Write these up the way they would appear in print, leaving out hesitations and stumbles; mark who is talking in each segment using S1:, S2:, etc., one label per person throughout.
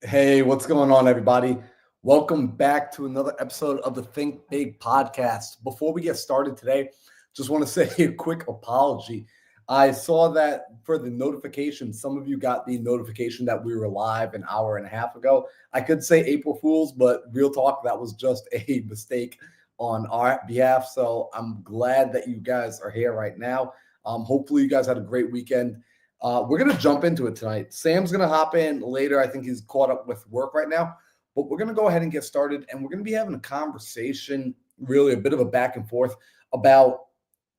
S1: Hey, what's going on, everybody? Welcome back to another episode of the Think Big podcast. Before we get started today, just want to say a quick apology. I saw that for the notification, some of you got the notification that we were live an hour and a half ago. I could say April Fools, but real talk, that was just a mistake on our behalf. So I'm glad that you guys are here right now. Hopefully, you guys had a great weekend. We're going to jump into it tonight. Sam's going to hop in later. I think he's caught up with work right now, but we're going to go ahead and get started. And we're going to be having a conversation, really a bit of a back and forth about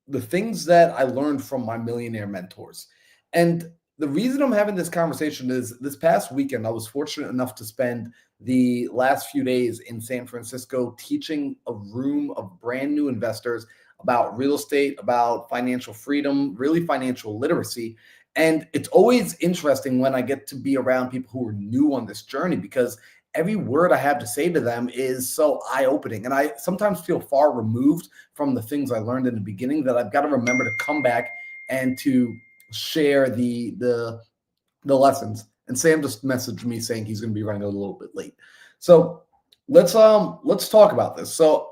S1: the things that I learned from my millionaire mentors. And the reason I'm having this conversation is this past weekend, I was fortunate enough to spend the last few days in San Francisco teaching a room of brand new investors about real estate, about financial freedom, really financial literacy. And it's always interesting when I get to be around people who are new on this journey because every word I have to say to them is so eye-opening. And I sometimes feel far removed from the things I learned in the beginning that I've got to remember to come back and to share the lessons. And Sam just messaged me saying he's going to be running a little bit late. So let's talk about this. So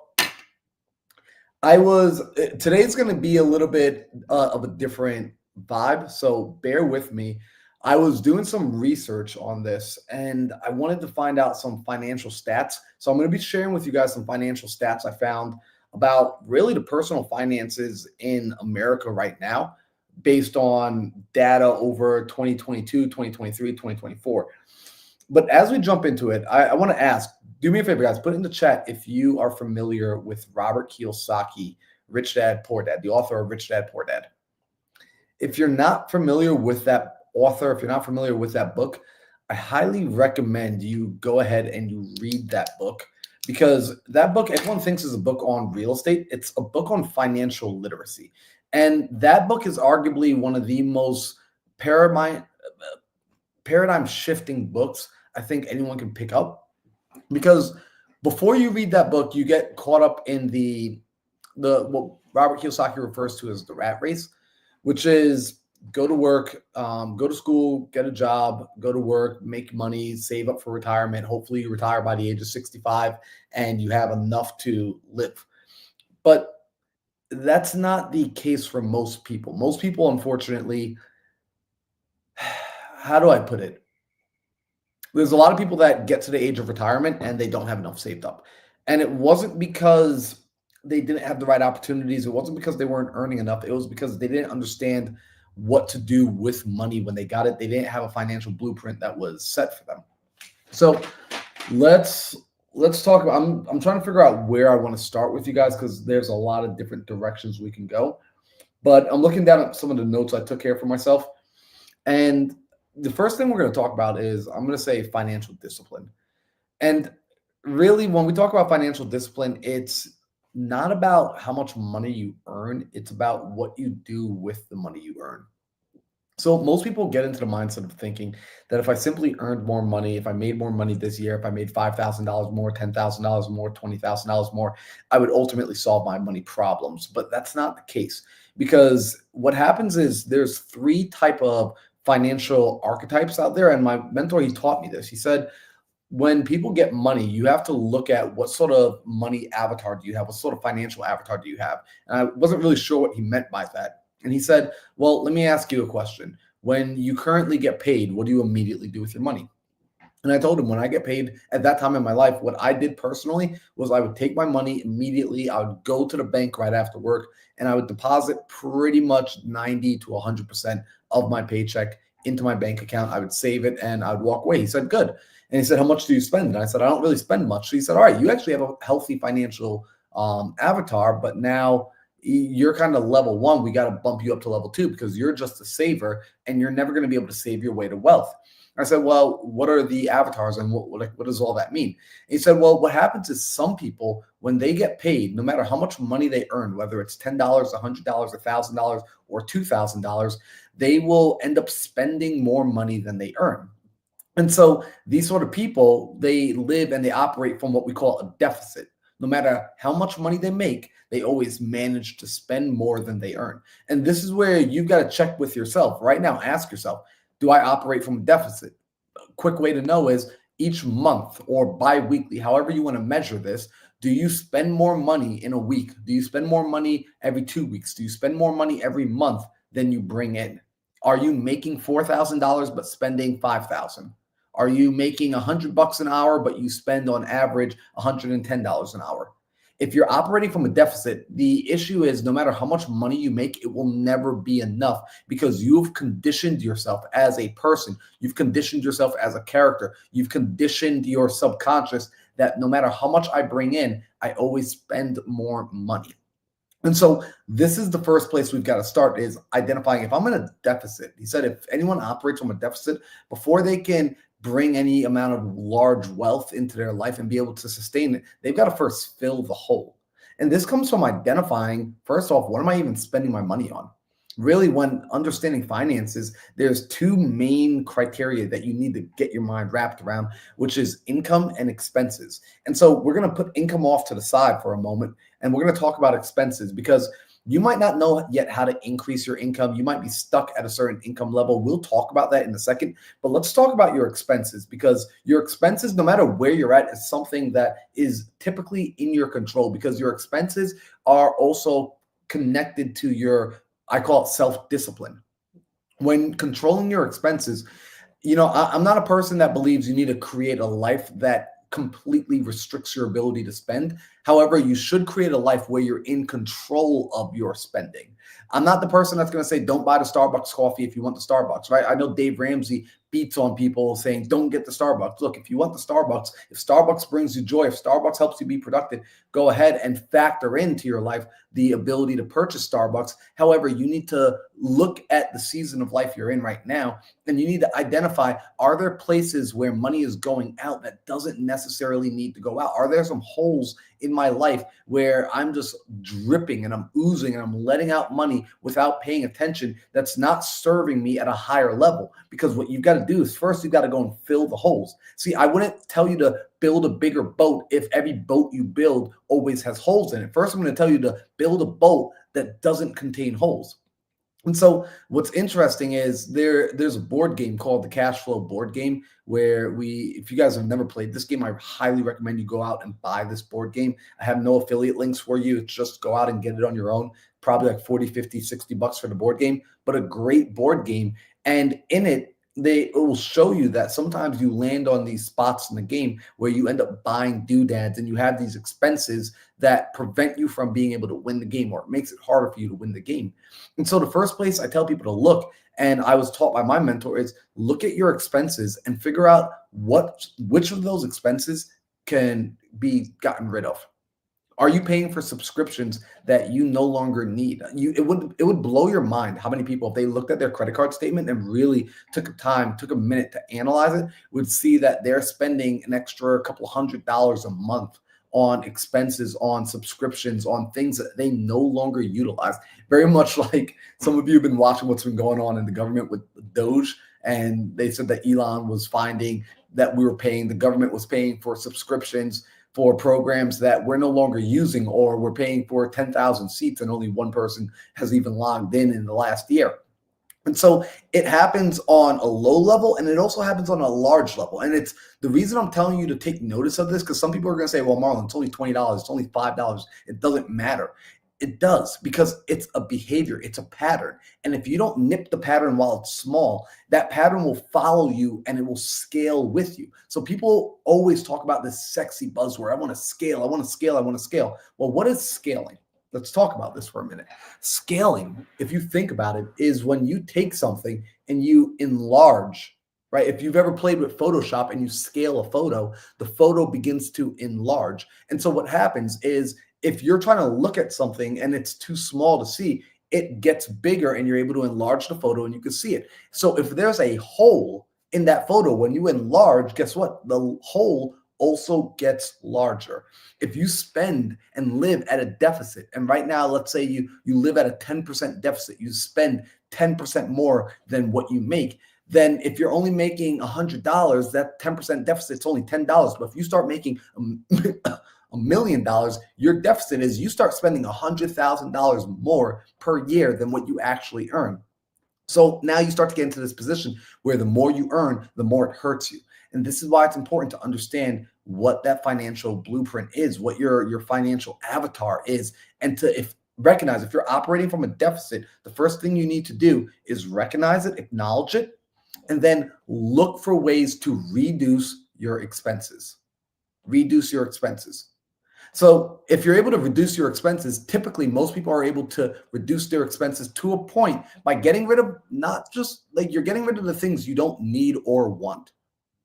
S1: today's going to be a little bit of a different vibe, so bear with me. I was doing some research on this and I wanted to find out some financial stats. So I'm going to be sharing with you guys some financial stats I found about really the personal finances in America right now based on data over 2022, 2023, 2024. But as we jump into it, I want to ask, do me a favor, guys, put in the chat if you are familiar with Robert Kiyosaki, Rich Dad, Poor Dad, the author of Rich Dad, Poor Dad. If you're not familiar with that author, if you're not familiar with that book, I highly recommend you go ahead and you read that book because that book, everyone thinks is a book on real estate. It's a book on financial literacy. And that book is arguably one of the most paradigm shifting books I think anyone can pick up because before you read that book, you get caught up in the what Robert Kiyosaki refers to as the rat race, which is go to work, go to school, get a job, go to work, make money, save up for retirement. Hopefully you retire by the age of 65 and you have enough to live. But that's not the case for most people. Most people, unfortunately, how do I put it? There's a lot of people that get to the age of retirement and they don't have enough saved up. And it wasn't because they didn't have the right opportunities. It wasn't because they weren't earning enough. It was because they didn't understand what to do with money when they got it. They didn't have a financial blueprint that was set for them. So let's talk about, I'm trying to figure out where I want to start with you guys because there's a lot of different directions we can go. But I'm looking down at some of the notes I took here for myself. And the first thing we're going to talk about is I'm going to say financial discipline. And really, when we talk about financial discipline, it's not about how much money you earn. It's about what you do with the money you earn. So most people get into the mindset of thinking that if I simply earned more money, if I made more money this year, if I made $5,000 more, $10,000 more, $20,000 more, I would ultimately solve my money problems. But that's not the case because what happens is there's three type of financial archetypes out there. And my mentor, he taught me this. He said, when people get money, you have to look at what sort of money avatar do you have? What sort of financial avatar do you have? And I wasn't really sure what he meant by that. And he said, well, let me ask you a question. When you currently get paid, what do you immediately do with your money? And I told him when I get paid at that time in my life, what I did personally was I would take my money immediately. I would go to the bank right after work and I would deposit pretty much 90 to 100% of my paycheck into my bank account. I would save it and I would walk away. He said, good. And he said, how much do you spend? And I said, I don't really spend much. So he said, all right, you actually have a healthy financial avatar, but now you're kind of level one. We got to bump you up to level two because you're just a saver and you're never going to be able to save your way to wealth. I said, well, what are the avatars and what does all that mean? And he said, well, what happens is some people, when they get paid, no matter how much money they earn, whether it's $10, $100, $1,000, or $2,000, they will end up spending more money than they earn. And so these sort of people, they live and they operate from what we call a deficit. No matter how much money they make, they always manage to spend more than they earn. And this is where you've got to check with yourself right now. Ask yourself, do I operate from a deficit? A quick way to know is each month or bi-weekly, however you want to measure this, do you spend more money in a week? Do you spend more money every 2 weeks? Do you spend more money every month than you bring in? Are you making $4,000 but spending 5,000? Are you making $100 an hour but you spend on average $110 an hour? If you're operating from a deficit, the issue is no matter how much money you make, it will never be enough because you've conditioned yourself as a person. You've conditioned yourself as a character. You've conditioned your subconscious that no matter how much I bring in, I always spend more money. And so this is the first place we've got to start is identifying if I'm in a deficit. He said if anyone operates from a deficit, before they can bring any amount of large wealth into their life and be able to sustain it, they've got to first fill the hole. And this comes from identifying, first off, what am I even spending my money on? Really, when understanding finances, there's two main criteria that you need to get your mind wrapped around, which is income and expenses. And so we're going to put income off to the side for a moment, and we're going to talk about expenses because you might not know yet how to increase your income. You might be stuck at a certain income level. We'll talk about that in a second, but let's talk about your expenses because your expenses, no matter where you're at, is something that is typically in your control because your expenses are also connected to your, I call it self-discipline. When controlling your expenses, I'm not a person that believes you need to create a life that completely restricts your ability to spend. However, you should create a life where you're in control of your spending. I'm not the person that's going to say, don't buy the Starbucks coffee if you want the Starbucks, right? I know Dave Ramsey beats on people saying, don't get the Starbucks. Look, if you want the Starbucks, if Starbucks brings you joy, if Starbucks helps you be productive, go ahead and factor into your life the ability to purchase Starbucks. However, you need to look at the season of life you're in right now, and you need to identify, are there places where money is going out that doesn't necessarily need to go out? Are there some holes in my life where I'm just dripping and I'm oozing and I'm letting out money without paying attention that's not serving me at a higher level? Because what you've got to do is first you've got to go and fill the holes. See, I wouldn't tell you to build a bigger boat if every boat you build always has holes in it. First, I'm going to tell you to build a boat that doesn't contain holes. And so what's interesting is there's a board game called the Cash Flow board game where if you guys have never played this game, I highly recommend you go out and buy this board game. I have no affiliate links for you. It's just go out and get it on your own. Probably like 40, 50, 60 bucks for the board game, but a great board game. And in it will show you that sometimes you land on these spots in the game where you end up buying doodads and you have these expenses that prevent you from being able to win the game, or it makes it harder for you to win the game. And so the first place I tell people to look, and I was taught by my mentor, is look at your expenses and figure out which of those expenses can be gotten rid of. Are you paying for subscriptions that you no longer need? It would blow your mind how many people, if they looked at their credit card statement and really took a minute to analyze it, would see that they're spending an extra couple $100 a month on expenses, on subscriptions, on things that they no longer utilize. Very much like some of you have been watching what's been going on in the government with Doge, and they said that Elon was finding that the government was paying for subscriptions for programs that we're no longer using, or we're paying for 10,000 seats and only one person has even logged in the last year. And so it happens on a low level and it also happens on a large level. And it's the reason I'm telling you to take notice of this, because some people are going to say, well, Marlon, it's only $20, it's only $5. It doesn't matter. It does, because it's a behavior, it's a pattern. And if you don't nip the pattern while it's small, that pattern will follow you and it will scale with you. So people always talk about this sexy buzzword. I want to scale, I want to scale, I want to scale. Well, what is scaling? Let's talk about this for a minute. Scaling, if you think about it, is when you take something and you enlarge, right? If you've ever played with Photoshop and you scale a photo, the photo begins to enlarge. And so what happens is, if you're trying to look at something and it's too small to see, it gets bigger and you're able to enlarge the photo and you can see it. So if there's a hole in that photo, when you enlarge, guess what? The hole also gets larger. If you spend and live at a deficit, and right now, let's say you live at a 10% deficit, you spend 10% more than what you make, then if you're only making $100, that 10% deficit is only $10. But if you start making $1 million, your deficit is you start spending $100,000 more per year than what you actually earn. So now you start to get into this position where the more you earn, the more it hurts you. And this is why it's important to understand what that financial blueprint is, what your financial avatar is, and to if recognize if you're operating from a deficit, the first thing you need to do is recognize it, acknowledge it, and then look for ways to reduce your expenses. Reduce your expenses. So if you're able to reduce your expenses, typically most people are able to reduce their expenses to a point by getting rid of not just like you're getting rid of the things you don't need or want.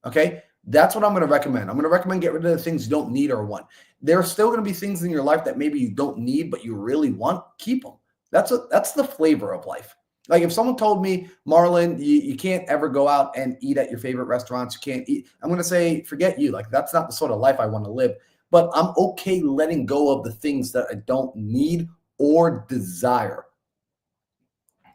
S1: Okay. That's what I'm going to recommend. I'm going to recommend get rid of the things you don't need or want. There are still going to be things in your life that maybe you don't need, but you really want, keep them. That's the flavor of life. Like if someone told me, Marlon, you can't ever go out and eat at your favorite restaurants, you can't eat. I'm going to say, forget you. Like that's not the sort of life I want to live. But I'm okay letting go of the things that I don't need or desire.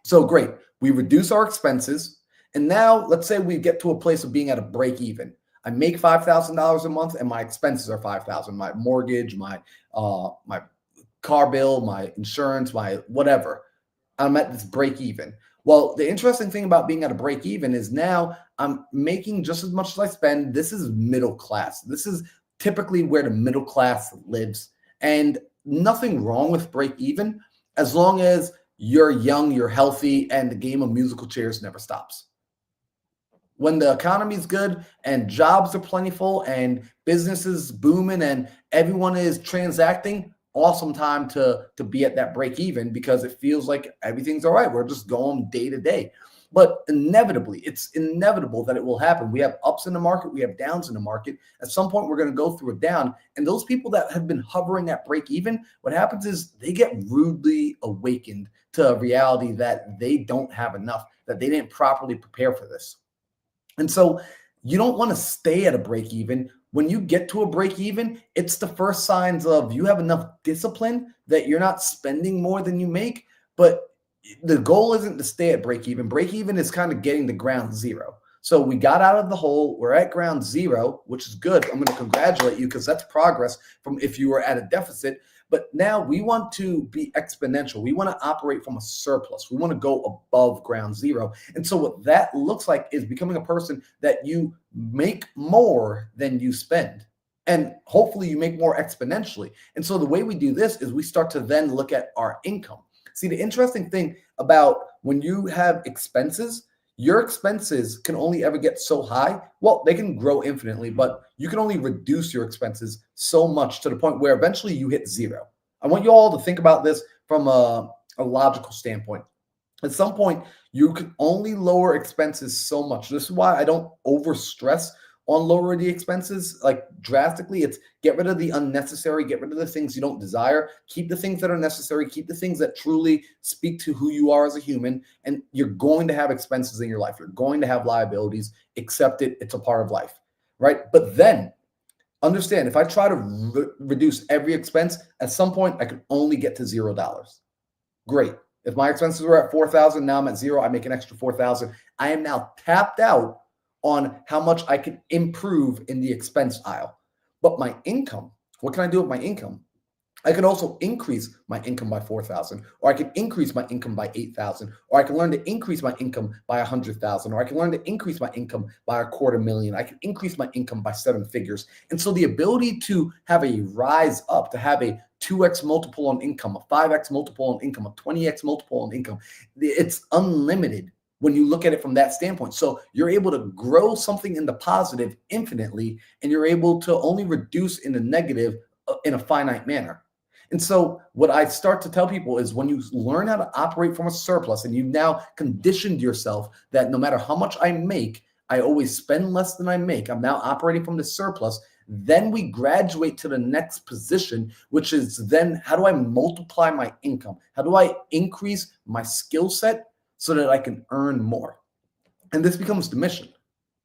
S1: So great. We reduce our expenses. And now let's say we get to a place of being at a break even. I make $5,000 a month and my expenses are 5,000. My mortgage, my car bill, my insurance, my whatever. I'm at this break even. Well, the interesting thing about being at a break even is now I'm making just as much as I spend. This is middle class. This is typically where the middle class lives. And nothing wrong with break even as long as you're young, you're healthy, and the game of musical chairs never stops. When the economy's good and jobs are plentiful and businesses booming and everyone is transacting, awesome time to be at that break even because it feels like everything's all right. We're just going day to day. But inevitably, it's inevitable that it will happen. We have ups in the market, we have downs in the market. At some point, we're going to go through a down. And those people that have been hovering at break even, what happens is they get rudely awakened to a reality that they don't have enough, that they didn't properly prepare for this. And so you don't want to stay at a break even. When you get to a break even, it's the first signs of you have enough discipline that you're not spending more than you make. But the goal isn't to stay at break even. Break even is kind of getting to ground zero. So we got out of the hole. We're at ground zero, which is good. I'm going to congratulate you because that's progress from if you were at a deficit. But now we want to be exponential. We want to operate from a surplus. We want to go above ground zero. And so what that looks like is becoming a person that you make more than you spend. And hopefully you make more exponentially. And so the way we do this is we start to then look at our income. See, the interesting thing about when you have expenses, your expenses can only ever get so high. Well, they can grow infinitely, but you can only reduce your expenses so much to the point where eventually you hit zero. I want you all to think about this from a logical standpoint. At some point, you can only lower expenses so much. This is why I don't over stress on lower the expenses like drastically. It's get rid of the unnecessary, get rid of the things you don't desire, keep the things that are necessary, keep the things that truly speak to who you are as a human. And you're going to have expenses in your life. You're going to have liabilities. Accept it. It's a part of life, right? But then understand if I try to reduce every expense, at some point I can only get to $0. Great. If my expenses were at 4,000, now I'm at zero. I make an extra 4,000. I am now tapped out on how much I can improve in the expense aisle. But my income, what can I do with my income? I can also increase my income by 4,000, or I can increase my income by 8,000, or I can learn to increase my income by 100,000, or I can learn to increase my income by $250,000. I can increase my income by 7 figures. And so the ability to have a rise up, to have a 2x multiple on income, a 5x multiple on income, a 20x multiple on income, it's unlimited when you look at it from that standpoint. So you're able to grow something in the positive infinitely, and you're able to only reduce in the negative in a finite manner. And so what I start to tell people is when you learn how to operate from a surplus and you've now conditioned yourself that no matter how much I make, I always spend less than I make. I'm now operating from the surplus. Then we graduate to the next position, which is then how do I multiply my income? How do I increase my skill set so that I can earn more? And this becomes the mission.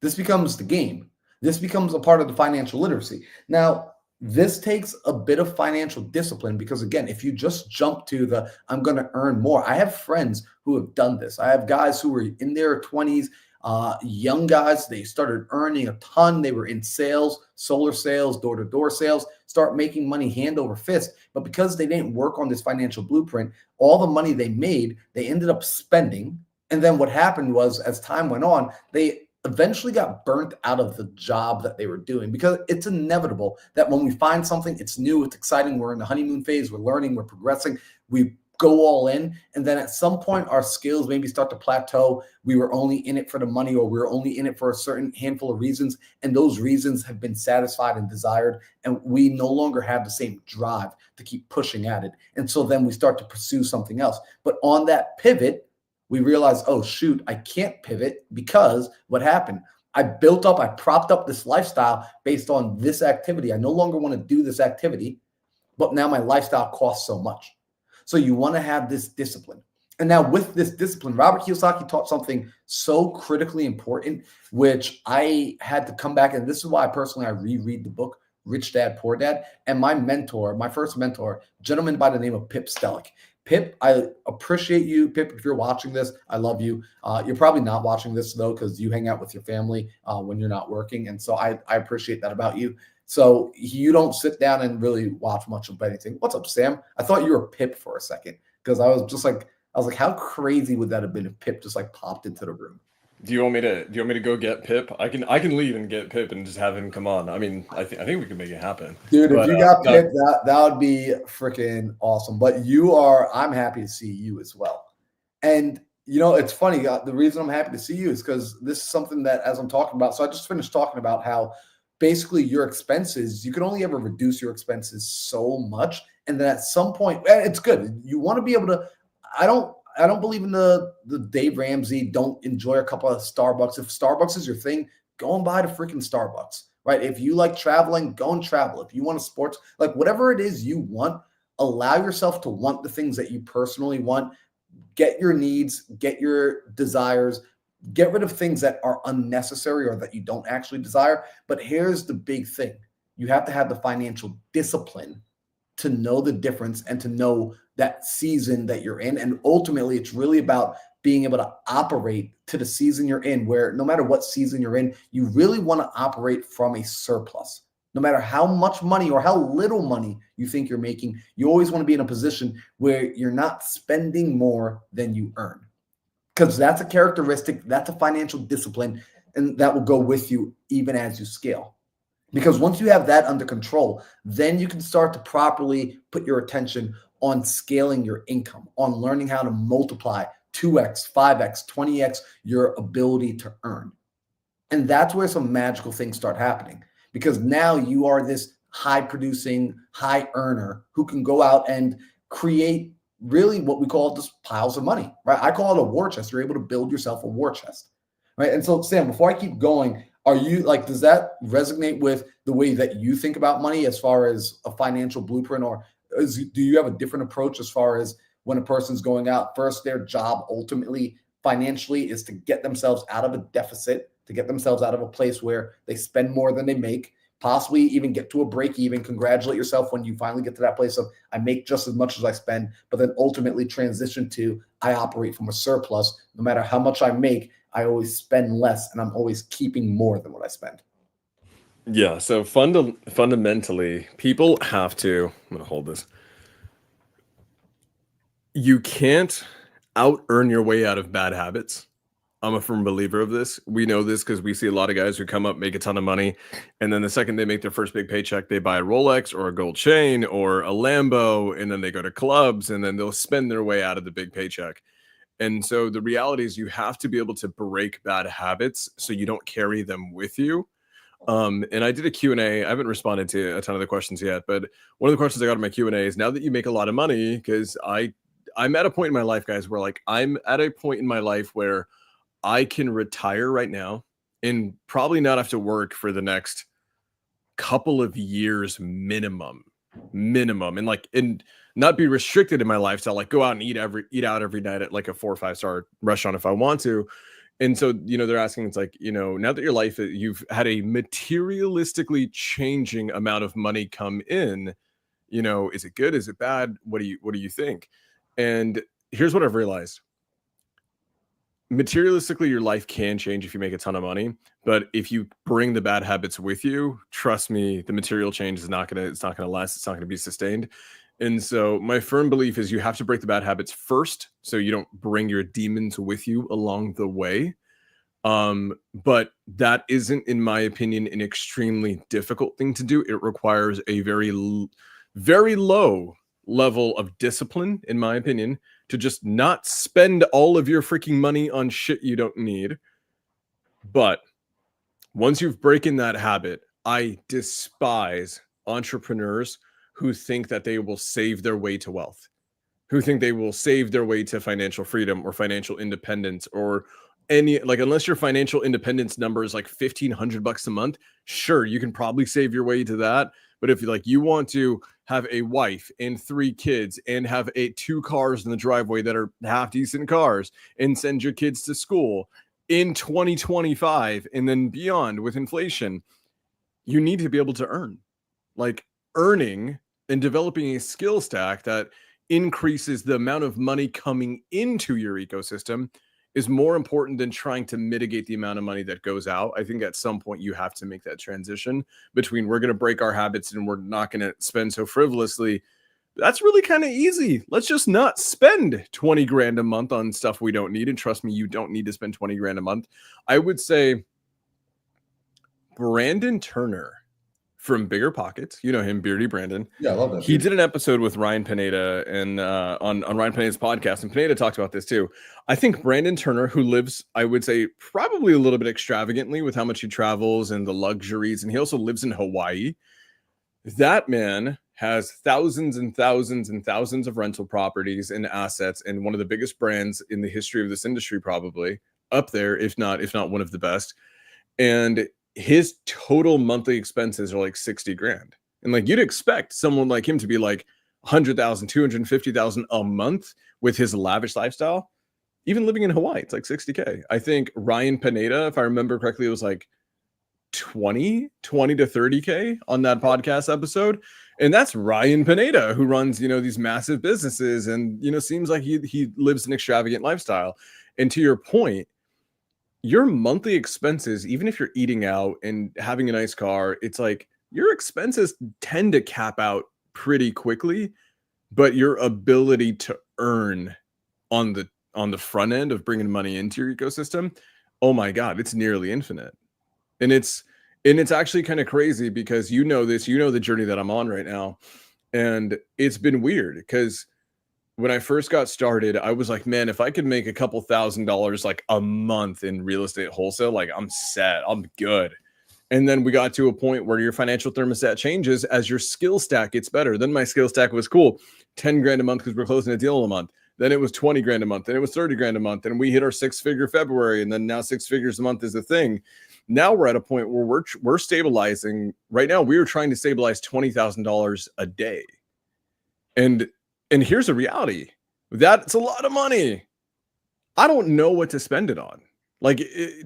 S1: This becomes the game. This becomes a part of the financial literacy. Now, this takes a bit of financial discipline because, again, if you just jump to the I'm going to earn more, I have friends who have done this. I have guys who were in their 20s, young guys. They started earning a ton. They were in sales, solar sales, door-to-door sales, start making money hand over fist. But because they didn't work on this financial blueprint, all the money they made, they ended up spending. And then what happened was, as time went on, they eventually got burnt out of the job that they were doing, because it's inevitable that when we find something, it's new, it's exciting, we're in the honeymoon phase, we're learning, we're progressing, we go all in. And then at some point, our skills maybe start to plateau. We were only in it for the money, or we were only in it for a certain handful of reasons. And those reasons have been satisfied and desired. And we no longer have the same drive to keep pushing at it. And so then we start to pursue something else. But on that pivot, we realize, oh, shoot, I can't pivot, because what happened? I propped up this lifestyle based on this activity. I no longer want to do this activity, but now my lifestyle costs so much. So you want to have this discipline. And now with this discipline, Robert Kiyosaki taught something so critically important, which I had to come back. And this is why personally I reread the book, Rich Dad, Poor Dad. And my mentor, my first mentor, a gentleman by the name of Pip Stellick. Pip, I appreciate you. Pip, if you're watching this, I love you. You're probably not watching this, though, because you hang out with your family when you're not working. And so I appreciate that about you. So you don't sit down and really watch much of anything. What's up, Sam? I thought you were Pip for a second, because I was like, how crazy would that have been if Pip just like popped into the room?
S2: Do you want me to go get Pip? I can leave and get Pip and just have him come on. I mean, I think we can make it happen.
S1: Dude,
S2: But
S1: if you got
S2: no,
S1: Pip, that would be freaking awesome. But I'm happy to see you as well. And it's funny. The reason I'm happy to see you is because this is something that, as I'm talking about, so I just finished talking about how basically your expenses, you can only ever reduce your expenses so much. And then at some point, it's good. You want to be able to, I don't believe in the Dave Ramsey, don't enjoy a couple of Starbucks. If Starbucks is your thing, go and buy the freaking Starbucks, right? If you like traveling, go and travel. If you want a sports, like whatever it is you want, allow yourself to want the things that you personally want. Get your needs, get your desires, get rid of things that are unnecessary or that you don't actually desire. But here's the big thing. You have to have the financial discipline to know the difference and to know that season that you're in. And ultimately, it's really about being able to operate to the season you're in, where no matter what season you're in, you really want to operate from a surplus. No matter how much money or how little money you think you're making, you always want to be in a position where you're not spending more than you earn. Because that's a characteristic, that's a financial discipline, and that will go with you even as you scale. Because once you have that under control, then you can start to properly put your attention on scaling your income, on learning how to multiply 2x, 5x, 20x your ability to earn. And that's where some magical things start happening, because now you are this high producing, high earner who can go out and create really what we call just piles of money, right? I call it a war chest. You're able to build yourself a war chest, right? And so, Sam, before I keep going, are you like, does that resonate with the way that you think about money as far as a financial blueprint, or do you have a different approach as far as when a person's going out? First, their job ultimately financially is to get themselves out of a deficit, to get themselves out of a place where they spend more than they make, possibly even get to a break even. Congratulate yourself when you finally get to that place of I make just as much as I spend, but then ultimately transition to I operate from a surplus. No matter how much I make, I always spend less, and I'm always keeping more than what I spend.
S2: yeah. So fundamentally, people have to. I'm gonna hold this. You can't out earn your way out of bad habits. I'm a firm believer of this. We know this because we see a lot of guys who come up, make a ton of money, and then the second they make their first big paycheck, they buy a Rolex or a gold chain or a Lambo, and then they go to clubs, and then they'll spend their way out of the big paycheck. And so the reality is you have to be able to break bad habits so you don't carry them with you. And I did a Q&A. I haven't responded to a ton of the questions yet, but one of the questions I got in my Q&A is, now that you make a lot of money, because I'm at a point in my life, guys, where like I'm at a point in my life where I can retire right now and probably not have to work for the next couple of years minimum, and not be restricted in my lifestyle, like go out and eat out every night at like a 4 or 5 star restaurant if I want to. And so, they're asking, it's like, now that your life, you've had a materialistically changing amount of money come in, is it good? Is it bad? What do you think? And here's what I've realized. Materialistically, your life can change if you make a ton of money, but if you bring the bad habits with you, trust me, the material change it's not gonna last. It's not gonna be sustained. And so my firm belief is you have to break the bad habits first so you don't bring your demons with you along the way. But that isn't, in my opinion, an extremely difficult thing to do. It requires a very low level of discipline, in my opinion, to just not spend all of your freaking money on shit you don't need. But once you've broken that habit, I despise entrepreneurs who think that they will save their way to wealth, who think they will save their way to financial freedom or financial independence or any, like, unless your financial independence number is like $1,500 a month, sure, you can probably save your way to that. But if you want to have a wife and 3 kids and have 2 cars in the driveway that are half decent cars and send your kids to school in 2025 and then beyond with inflation, you need to be able to earn. Like, earning and developing a skill stack that increases the amount of money coming into your ecosystem is more important than trying to mitigate the amount of money that goes out. I think at some point you have to make that transition between we're going to break our habits and we're not going to spend so frivolously. That's really kind of easy. Let's just not spend 20 grand a month on stuff we don't need. And trust me, you don't need to spend 20 grand a month. I would say Brandon Turner from Bigger Pockets, you know him, Beardy Brandon.
S1: Yeah, I love that.
S2: He did an episode with Ryan Pineda and on Ryan Pineda's podcast, and Pineda talked about this too. I think Brandon Turner, who lives, I would say, probably a little bit extravagantly with how much he travels and the luxuries, and he also lives in Hawaii. That man has thousands and thousands and thousands of rental properties and assets, and one of the biggest brands in the history of this industry, probably up there, if not one of the best. And his total monthly expenses are like 60 grand. And like, you'd expect someone like him to be like 100,000, 250,000 a month with his lavish lifestyle. Even living in Hawaii, it's like 60K. I think Ryan Pineda, if I remember correctly, it was like 20 to 30K on that podcast episode. And that's Ryan Pineda, who runs, these massive businesses and, seems like he lives an extravagant lifestyle. And to your point, your monthly expenses, even if you're eating out and having a nice car, it's like your expenses tend to cap out pretty quickly, but your ability to earn on the front end of bringing money into your ecosystem, oh my God, it's nearly infinite. And it's actually kind of crazy because the journey that I'm on right now. And it's been weird because when I first got started, I was like, man, if I could make a couple $1,000s like a month in real estate wholesale, like I'm set, I'm good. And then we got to a point where your financial thermostat changes as your skill stack gets better. Then my skill stack was cool, 10 grand a month because we're closing a deal in a month. Then it was 20 grand a month. Then it was 30 grand a month. And we hit our 6-figure February. And then now 6 figures a month is a thing. Now we're at a point where we're stabilizing. Right now, we were trying to stabilize $20,000 a day. And here's the reality. That's a lot of money. I don't know what to spend it on. Like,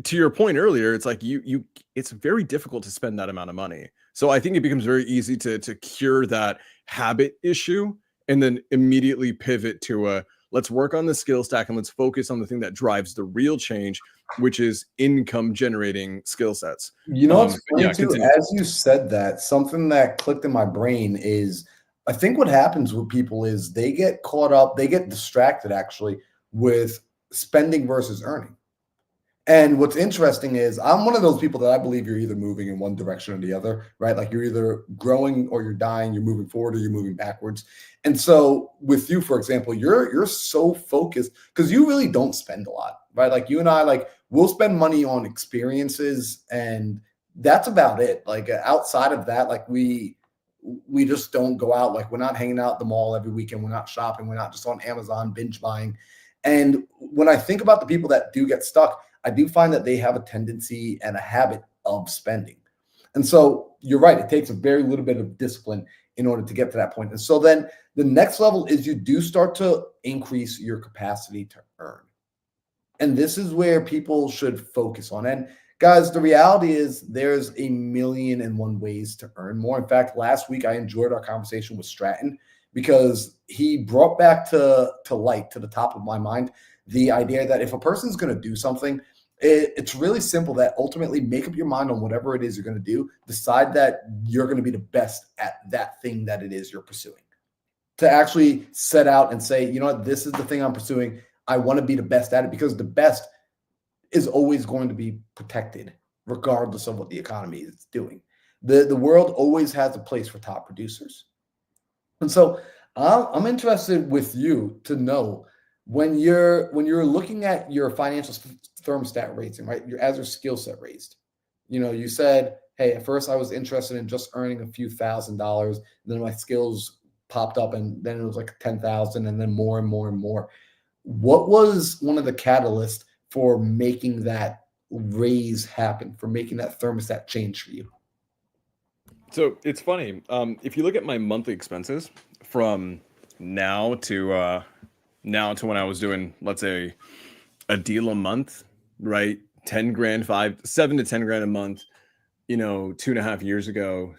S2: to your point earlier, it's like it's very difficult to spend that amount of money. So I think it becomes very easy to cure that habit issue and then immediately pivot to let's work on the skill stack and let's focus on the thing that drives the real change, which is income generating skill sets.
S1: What's funny too,
S2: continue.
S1: as you said that, something that clicked in my brain is I think what happens with people is they get caught up, they get distracted actually with spending versus earning. And what's interesting is I'm one of those people that I believe you're either moving in one direction or the other, right? Like you're either growing or you're dying, you're moving forward or you're moving backwards. And so with you, for example, you're so focused because you really don't spend a lot, right? Like you and I, like we'll spend money on experiences and that's about it. Like outside of that, like we just don't go out. Like we're not hanging out at the mall every weekend. We're not shopping. We're not just on Amazon binge buying. And when I think about the people that do get stuck, I do find that they have a tendency and a habit of spending. And so you're right. It takes a very little bit of discipline in order to get to that point. And so then the next level is you do start to increase your capacity to earn. And this is where people should focus on. And guys, the reality is there's a million and one ways to earn more. In fact, last week I enjoyed our conversation with Stratton because he brought back to light, to the top of my mind, the idea that if a person's going to do something, it's really simple, that ultimately make up your mind on whatever it is you're going to do. Decide that you're going to be the best at that thing that it is you're pursuing. to actually set out and say, you know what, this is the thing I'm pursuing. I want to be the best at it, because the best is always going to be protected, regardless of what the economy is doing. The world always has a place for top producers. And so I'm interested with you to know, when you're looking at your financial thermostat raising, right? As your skill set raised. You said, hey, at first I was interested in just earning a few $1,000s. Then my skills popped up, and then it was like 10,000, and then more and more and more. What was one of the catalysts for making that raise happen, for making that thermostat change for you?
S2: So it's funny. If you look at my monthly expenses from now to when I was doing, let's say, a deal a month, right? 10 grand, 7 to 10 grand a month, 2.5 years ago,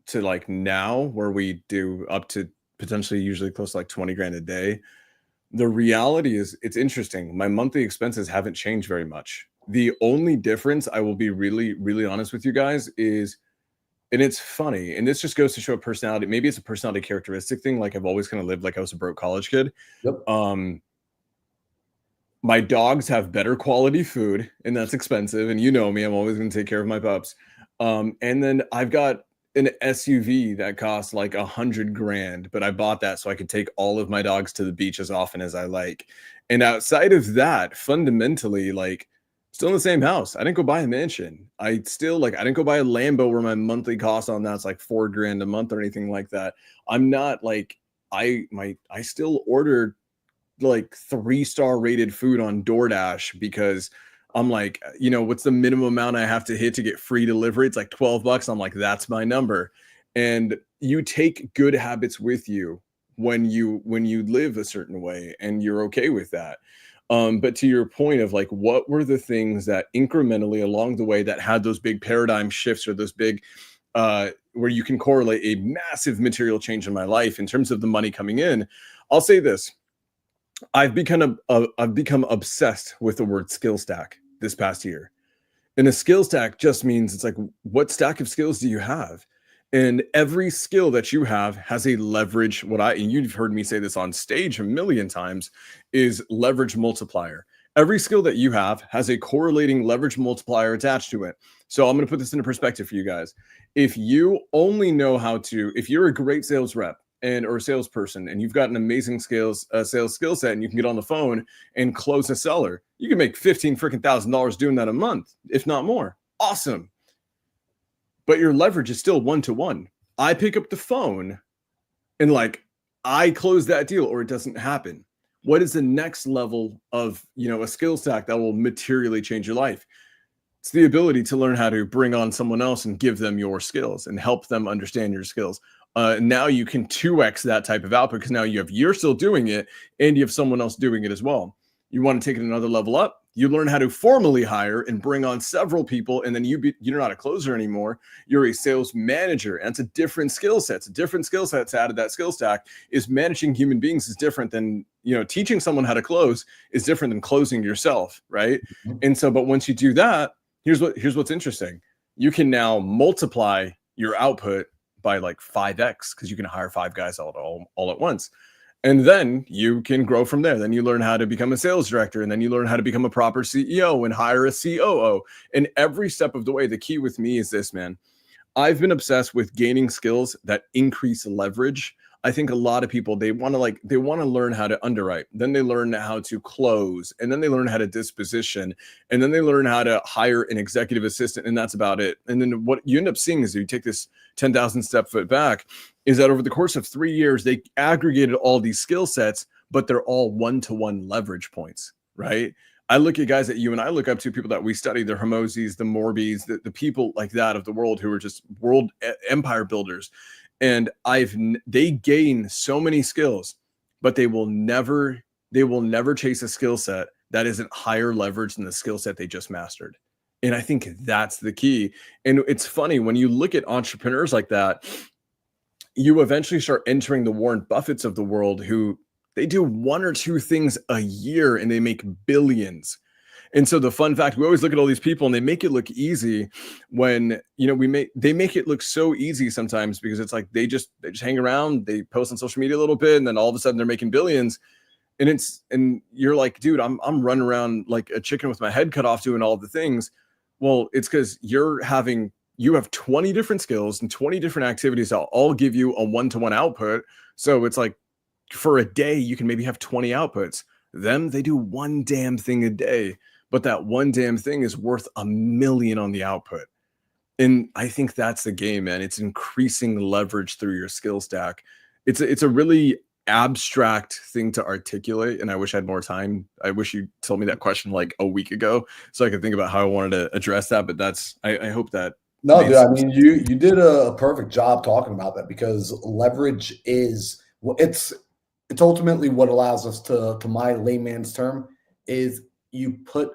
S2: to like now where we do up to potentially usually close to like 20 grand a day. The reality is, it's interesting. My monthly expenses haven't changed very much. The only difference, I will be really, really honest with you guys, is, and it's funny, and this just goes to show a personality. Maybe it's a personality characteristic thing. Like, I've always kind of lived like I was a broke college kid.
S1: Yep.
S2: My dogs have better quality food, and that's expensive. And you know me, I'm always going to take care of my pups. And then I've got an SUV that costs like 100 grand, but I bought that so I could take all of my dogs to the beach as often as I like. And outside of that, fundamentally, like, still in the same house. I didn't go buy a mansion. I didn't go buy a Lambo where my monthly cost on that's like 4 grand a month or anything like that. I'm not like, I still ordered like 3-star rated food on DoorDash, because I'm like, what's the minimum amount I have to hit to get free delivery? It's like $12. I'm like, that's my number. And you take good habits with you when you live a certain way, and you're okay with that. But to your point of like, what were the things that incrementally along the way that had those big paradigm shifts, or those big, where you can correlate a massive material change in my life in terms of the money coming in? I'll say this. I've become obsessed with the word skill stack this past year. And a skill stack just means, it's like, what stack of skills do you have? And every skill that you have has a leverage. And you've heard me say this on stage a million times, is leverage multiplier. Every skill that you have has a correlating leverage multiplier attached to it. So I'm going to put this into perspective for you guys. If you're a great sales rep or a salesperson, and you've got an amazing sales skill set, and you can get on the phone and close a seller, you can make $15,000 doing that a month, if not more. Awesome. But your leverage is still 1-to-1. I pick up the phone and like, I close that deal, or it doesn't happen. What is the next level of, a skill stack that will materially change your life? It's the ability to learn how to bring on someone else and give them your skills and help them understand your skills. Now you can 2x that type of output, because now you're still doing it, and you have someone else doing it as well. You want to take it another level up. You learn how to formally hire and bring on several people, and then you're not a closer anymore. You're a sales manager, and it's a different skill set. It's a different skill sets added. That skill stack is managing human beings is different than, teaching someone how to close is different than closing yourself, right?
S1: Mhm.
S2: And so, but once you do that, here's what's interesting. You can now multiply your output by like 5x, because you can hire 5 guys all at once. And then you can grow from there. Then you learn how to become a sales director, and then you learn how to become a proper CEO and hire a COO. And every step of the way, the key with me is this, man. I've been obsessed with gaining skills that increase leverage. I think a lot of people, they want to learn how to underwrite. Then they learn how to close, and then they learn how to disposition, and then they learn how to hire an executive assistant, and that's about it. And then what you end up seeing is, you take this 10,000 step foot back, is that over the course of 3 years, they aggregated all these skill sets, but they're all 1-to-1 leverage points, right? I look at guys that you and I look up to, people that we study, the Hermosis, the Morbies, the people like that of the world, who are just world empire builders. And they gain so many skills, but they will never chase a skill set that isn't higher leverage than the skill set they just mastered. And I think that's the key. And it's funny, when you look at entrepreneurs like that, you eventually start entering the Warren Buffetts of the world, who they do 1 or 2 things a year and they make billions. And so the fun fact, we always look at all these people and they make it look easy when, they make it look so easy sometimes because it's like they just hang around, they post on social media a little bit, and then all of a sudden they're making billions. And you're like, dude, I'm running around like a chicken with my head cut off doing all of the things. Well, it's because you have 20 different skills and 20 different activities that all give you a one-to-one output. So it's like for a day, you can maybe have 20 outputs. Them, they do one damn thing a day, but that one damn thing is worth a million on the output. And I think that's the game, man. It's increasing leverage through your skill stack. It's a really abstract thing to articulate, and I wish I had more time. I wish you told me that question like a week ago so I could think about how I wanted to address that. But I hope that
S1: No,
S2: made
S1: dude. I
S2: some
S1: mean,
S2: sense.
S1: you did a perfect job talking about that because leverage is it's ultimately what allows us to my layman's term is you put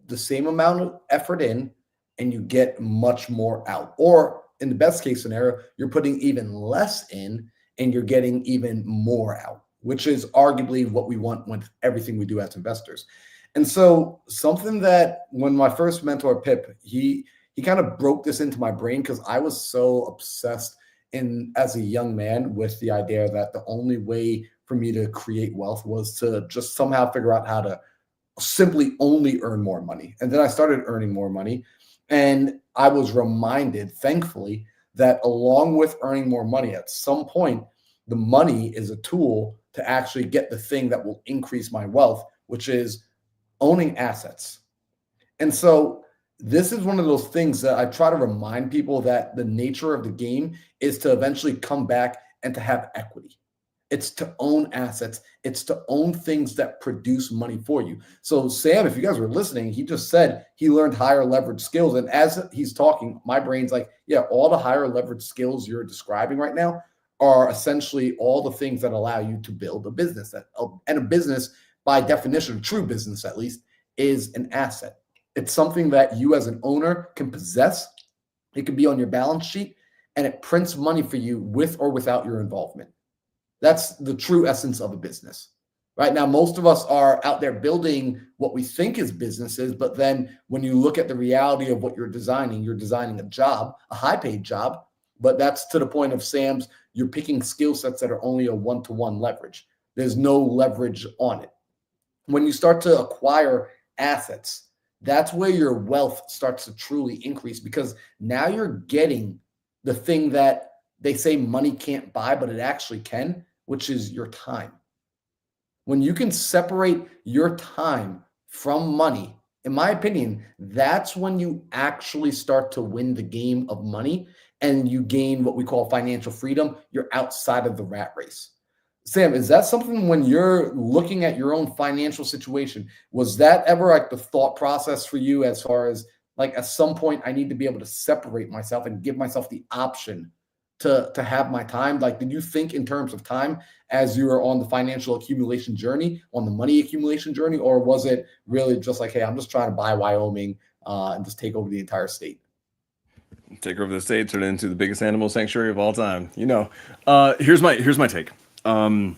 S1: the same amount of effort in and you get much more out. Or in the best case scenario, you're putting even less in and you're getting even more out, which is arguably what we want with everything we do as investors. And so something that when my first mentor Pip, he kind of broke this into my brain because I was so obsessed in as a young man with the idea that the only way for me to create wealth was to just somehow figure out how to simply only earn more money. And then I started earning more money. And I was reminded, thankfully, that along with earning more money, at some point, the money is a tool to actually get the thing that will increase my wealth, which is owning assets. And so this is one of those things that I try to remind people that the nature of the game is to eventually come back and to have equity. It's to own assets. It's to own things that produce money for you. So, Sam, if you guys were listening, he just said he learned higher leverage skills. And as he's talking, my brain's like, yeah, all the higher leverage skills you're describing right now are essentially all the things that allow you to build a business. And a business, by definition, a true business at least, is an asset. It's something that you as an owner can possess. It can be on your balance sheet, and it prints money for you with or without your involvement. That's the true essence of a business. Right now, most of us are out there building what we think is businesses, but then when you look at the reality of what you're designing a job, a high-paid job, but that's to the point of Sam's, you're picking skill sets that are only a one-to-one leverage. There's no leverage on it. When you start to acquire assets, that's where your wealth starts to truly increase because now you're getting the thing that they say money can't buy, but it actually can, which is your time. When you can separate your time from money, in my opinion, that's when you actually start to win the game of money and you gain what we call financial freedom. You're outside of the rat race. Sam, is that something when you're looking at your own financial situation? Was that ever like the thought process for you as far as like at some point I need to be able to separate myself and give myself the option to have my time? Like, did you think in terms of time as you were on the financial accumulation journey, on the money accumulation journey, or was it really just like, hey, I'm just trying to buy Wyoming and just take over the entire state?
S2: Take over the state, turn it into the biggest animal sanctuary of all time. Here's my take. Um,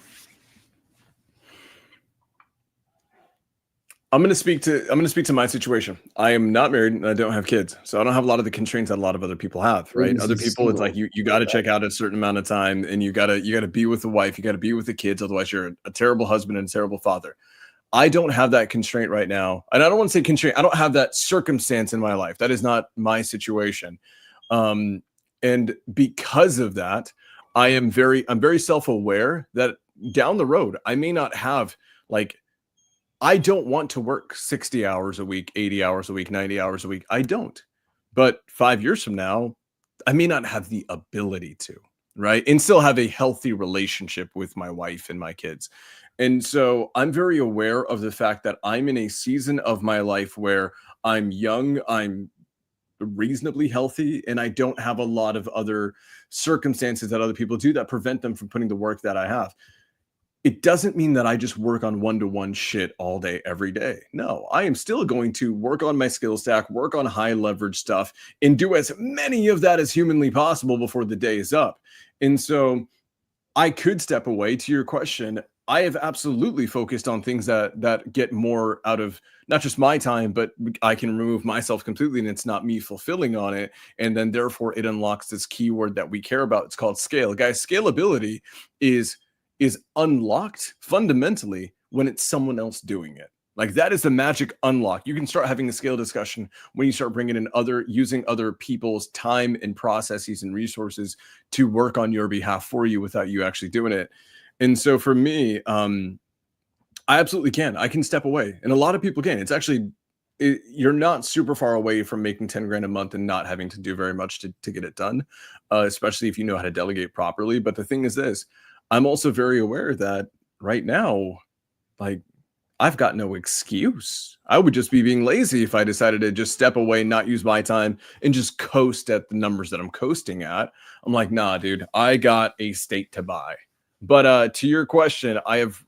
S2: I'm gonna speak to my situation. I am not married and I don't have kids, so I don't have a lot of the constraints that a lot of other people have. Right?
S1: Reason
S2: Other people, it's like
S1: single.
S2: you got to check out a certain amount of time, and you gotta be with the wife, you got to be with the kids, otherwise you're a terrible husband and a terrible father. I don't have that constraint right now, and I don't want to say constraint. I don't have that circumstance in my life. That is not my situation, um, and because of that, I'm very self aware that down the road I may not have like I don't want to work 60 hours a week, 80 hours a week, 90 hours a week. I don't. But 5 years from now, I may not have the ability to, right? And still have a healthy relationship with my wife and my kids. And so I'm very aware of the fact that I'm in a season of my life where I'm young, I'm reasonably healthy, and I don't have a lot of other circumstances that other people do that prevent them from putting the work that I have. It doesn't mean that I just work on one-to-one shit all day, every day. No, I am still going to work on my skill stack, work on high leverage stuff, and do as many of that as humanly possible before the day is up. And so I could step away to your question. I have absolutely focused on things that get more out of not just my time, but I can remove myself completely, and it's not me fulfilling on it. And then therefore, it unlocks this keyword that we care about. It's called scale, guys. Scalability is is unlocked fundamentally when it's someone else doing it. Like that is the magic unlock. You can start having a scale discussion when you start bringing in other using other people's time and processes and resources to work on your behalf for you without you actually doing it. And so for me, I absolutely can. I can step away, and a lot of people can. It's actually you're not super far away from making 10 grand a month and not having to do very much to get it done, especially if you know how to delegate properly. But the thing is this, I'm also very aware that right now, like I've got no excuse. I would just be being lazy if I decided to just step away, not use my time, and just coast at the numbers that I'm coasting at. I'm like, nah, dude, I got a state to buy. But to your question, I have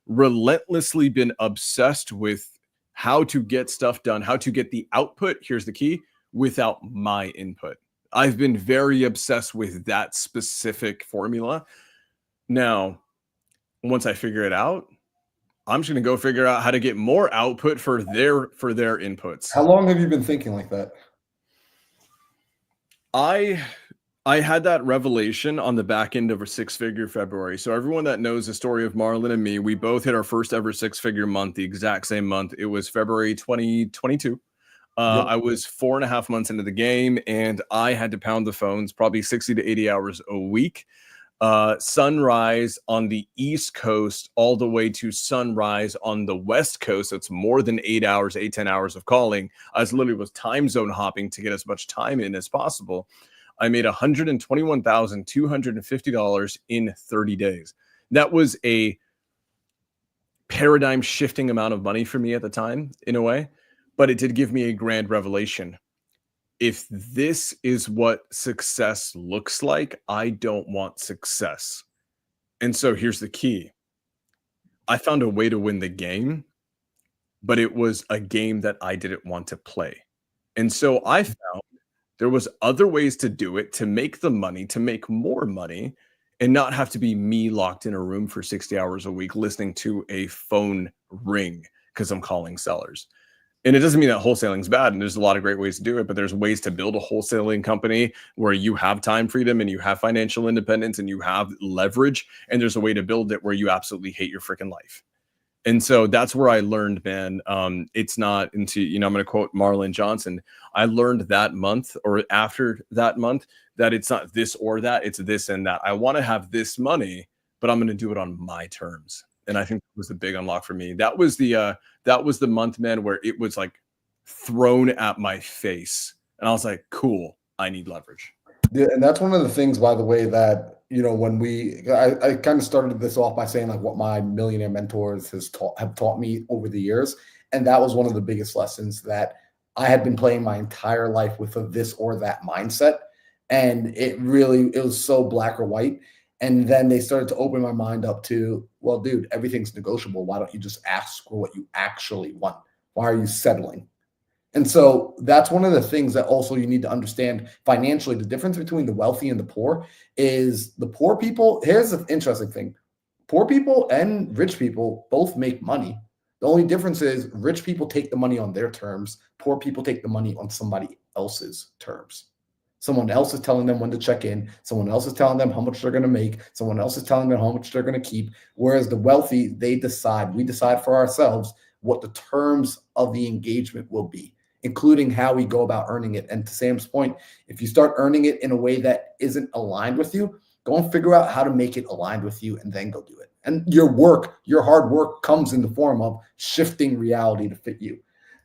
S2: relentlessly been obsessed with how to get stuff done, how to get the output. Here's the key without my input. I've been very obsessed with that specific formula. Now, once I figure it out, I'm just going to go figure out how to get more output for their inputs.
S1: How long have you been thinking like that?
S2: I I had that revelation on the back end of a six-figure February. So everyone that knows the story of Marlon and me, we both hit our first ever six-figure month, the exact same month. It was February 2022.
S1: Yep.
S2: I was 4.5 months into the game, and I had to pound the phones probably 60 to 80 hours a week. Sunrise on the East Coast all the way to sunrise on the West Coast. So it's more than 8 hours, 10 hours of calling. I was time zone hopping to get as much time in as possible. I made $121,250 in 30 days. That was a paradigm shifting amount of money for me at the time, in a way, but it did give me a grand revelation. If this is what success looks like, I don't want success. And so here's the key. I found a way to win the game, but it was a game that I didn't want to play. And so I found there was other ways to do it, to make the money, to make more money, and not have to be me locked in a room for 60 hours a week listening to a phone ring because I'm calling sellers. And it doesn't mean that wholesaling is bad, and there's a lot of great ways to do it, but there's ways to build a wholesaling company where you have time freedom and you have financial independence and you have leverage, and there's a way to build it where you absolutely hate your freaking life. And so that's where I learned, man. It's not into, I'm going to quote Marlon Johnson. I learned that month or after that month that it's not this or that, it's this and that. I want to have this money, but I'm going to do it on my terms. And I think that was the big unlock for me. That was the month, man, where it was like thrown at my face. And I was like, cool, I need leverage.
S1: Yeah, and that's one of the things, by the way, that I kind of started this off by saying like what my millionaire mentors have taught me over the years, and that was one of the biggest lessons that I had been playing my entire life with a this or that mindset, and it was so black or white. And then they started to open my mind up to, well, dude, everything's negotiable. Why don't you just ask for what you actually want? Why are you settling? And so that's one of the things that also you need to understand financially. The difference between the wealthy and the poor is the poor people. Here's an interesting thing: poor people and rich people both make money. The only difference is rich people take the money on their terms, poor people take the money on somebody else's terms. Someone else is telling them when to check in. Someone else is telling them how much they're going to make. Someone else is telling them how much they're going to keep. Whereas the wealthy, we decide for ourselves what the terms of the engagement will be, including how we go about earning it. And to Sam's point, if you start earning it in a way that isn't aligned with you, go and figure out how to make it aligned with you and then go do it. And your hard work comes in the form of shifting reality to fit you.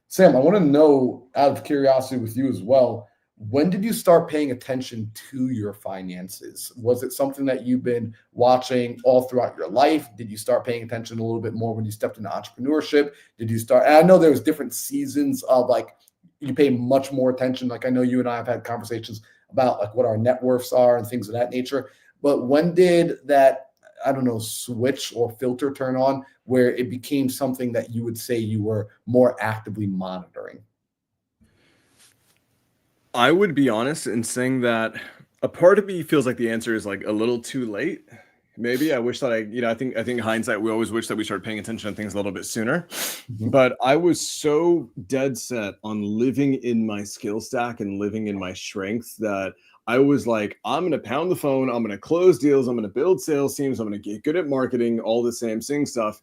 S1: Sam, I want to know, out of curiosity with you as well, when did you start paying attention to your finances? Was it something that you've been watching all throughout your life? Did you start paying attention a little bit more when you stepped into entrepreneurship? Did you start? And I know there was different seasons of like you pay much more attention. Like I know you and I have had conversations about like what our net worths are and things of that nature. But when did that, I don't know, switch or filter turn on where it became something that you would say you were more actively monitoring?
S2: I would be honest in saying that a part of me feels like the answer is like a little too late. Maybe I wish that I think hindsight, we always wish that we started paying attention to things a little bit sooner.
S1: Mhm.
S2: But I was so dead set on living in my skill stack and living in my strength that I was like, I'm gonna pound the phone, I'm gonna close deals, I'm gonna build sales teams, I'm gonna get good at marketing, all the same sing stuff.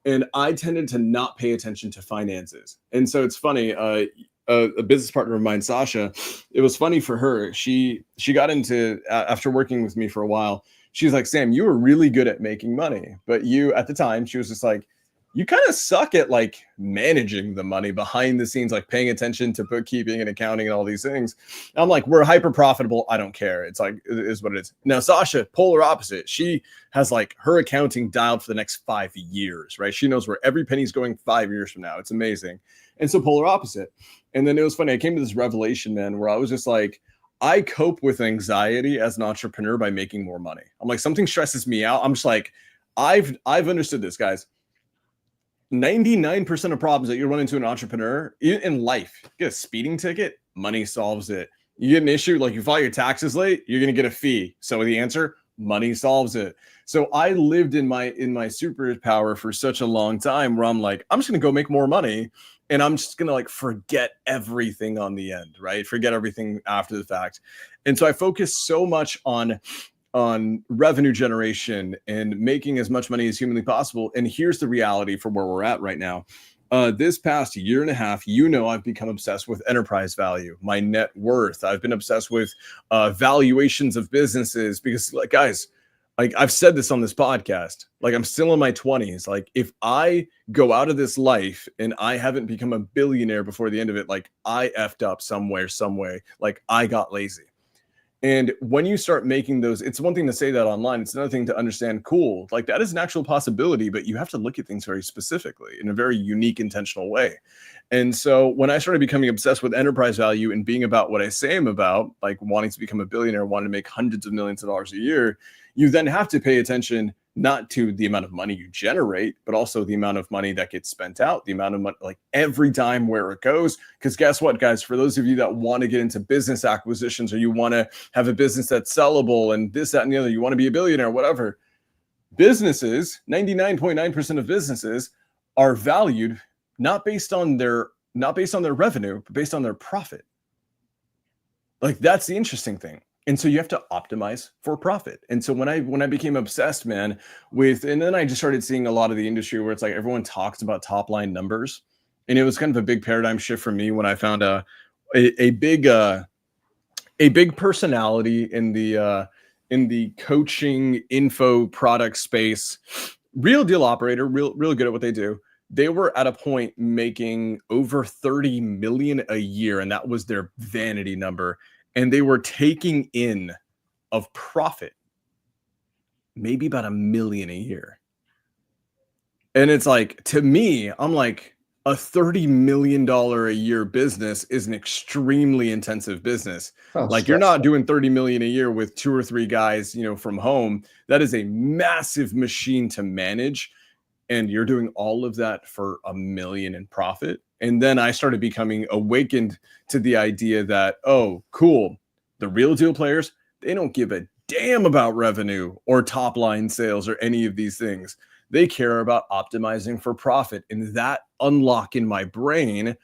S2: And I tended to not pay attention to finances. And so it's funny, a business partner of mine, Sasha, it was funny for her. She got into after working with me for a while. She's like, Sam, you were really good at making money, but you at the time, she was just like, you kind of suck at like managing the money behind the scenes, like paying attention to bookkeeping and accounting and all these things. And I'm like, we're hyper profitable. I don't care. It's like, it is what it is. Now, Sasha, polar opposite. She has like her accounting dialed for the next 5 years, right? She knows where every penny's going 5 years from now. It's amazing. And so polar opposite. And then it was funny. I came to this revelation, man, where I was just like, I cope with anxiety as an entrepreneur by making more money. I'm like, something stresses me out. I'm just like, I've understood this, guys. 99% of problems that you run into an entrepreneur in life, you get a speeding ticket, money solves it. You get an issue, like you file your taxes late, you're going to get a fee. So the answer, money solves it. So I lived in my superpower for such a long time where I'm like, I'm just going to go make more money. And I'm just going to like forget everything on the end, right? Forget everything after the fact. And so I focus so much on revenue generation and making as much money as humanly possible. And here's the reality for where we're at right now. This past year and a half, I've become obsessed with enterprise value, my net worth. I've been obsessed with valuations of businesses because, like, guys, like I've said this on this podcast, like I'm still in my 20s. Like if I go out of this life and I haven't become a billionaire before the end of it, like I effed up somewhere, some way, like I got lazy. And when you start making those, it's one thing to say that online. It's another thing to understand, cool, like that is an actual possibility, but you have to look at things very specifically in a very unique, intentional way. And so when I started becoming obsessed with enterprise value and being about what I say I'm about, like wanting to become a billionaire, wanting to make hundreds of millions of dollars a year, you then have to pay attention not to the amount of money you generate, but also the amount of money that gets spent out, the amount of money, like every time where it goes. Because guess what, guys, for those of you that want to get into business acquisitions or you want to have a business that's sellable and this, that, and the other, you want to be a billionaire, whatever, businesses, 99.9% of businesses are valued not based on their revenue, but based on their profit. Like that's the interesting thing. And so you have to optimize for profit. And so when I became obsessed, man, and then I just started seeing a lot of the industry where it's like everyone talks about top line numbers. And it was kind of a big paradigm shift for me when I found a big personality in the coaching info product space, real deal operator, real good at what they do. They were at a point making over 30 million a year, and that was their vanity number. And they were taking in of profit, maybe about $1 million a year. And it's like, to me, I'm like, a $30 million a year business is an extremely intensive business.
S1: Oh,
S2: Like you're not
S1: stressful.
S2: doing 30 million a year with 2 or 3 guys, from home. That is a massive machine to manage. And you're doing all of that for $1 million in profit. And then I started becoming awakened to the idea that, oh, cool, the real deal players, they don't give a damn about revenue or top line sales or any of these things. They care about optimizing for profit. And that unlock in my brain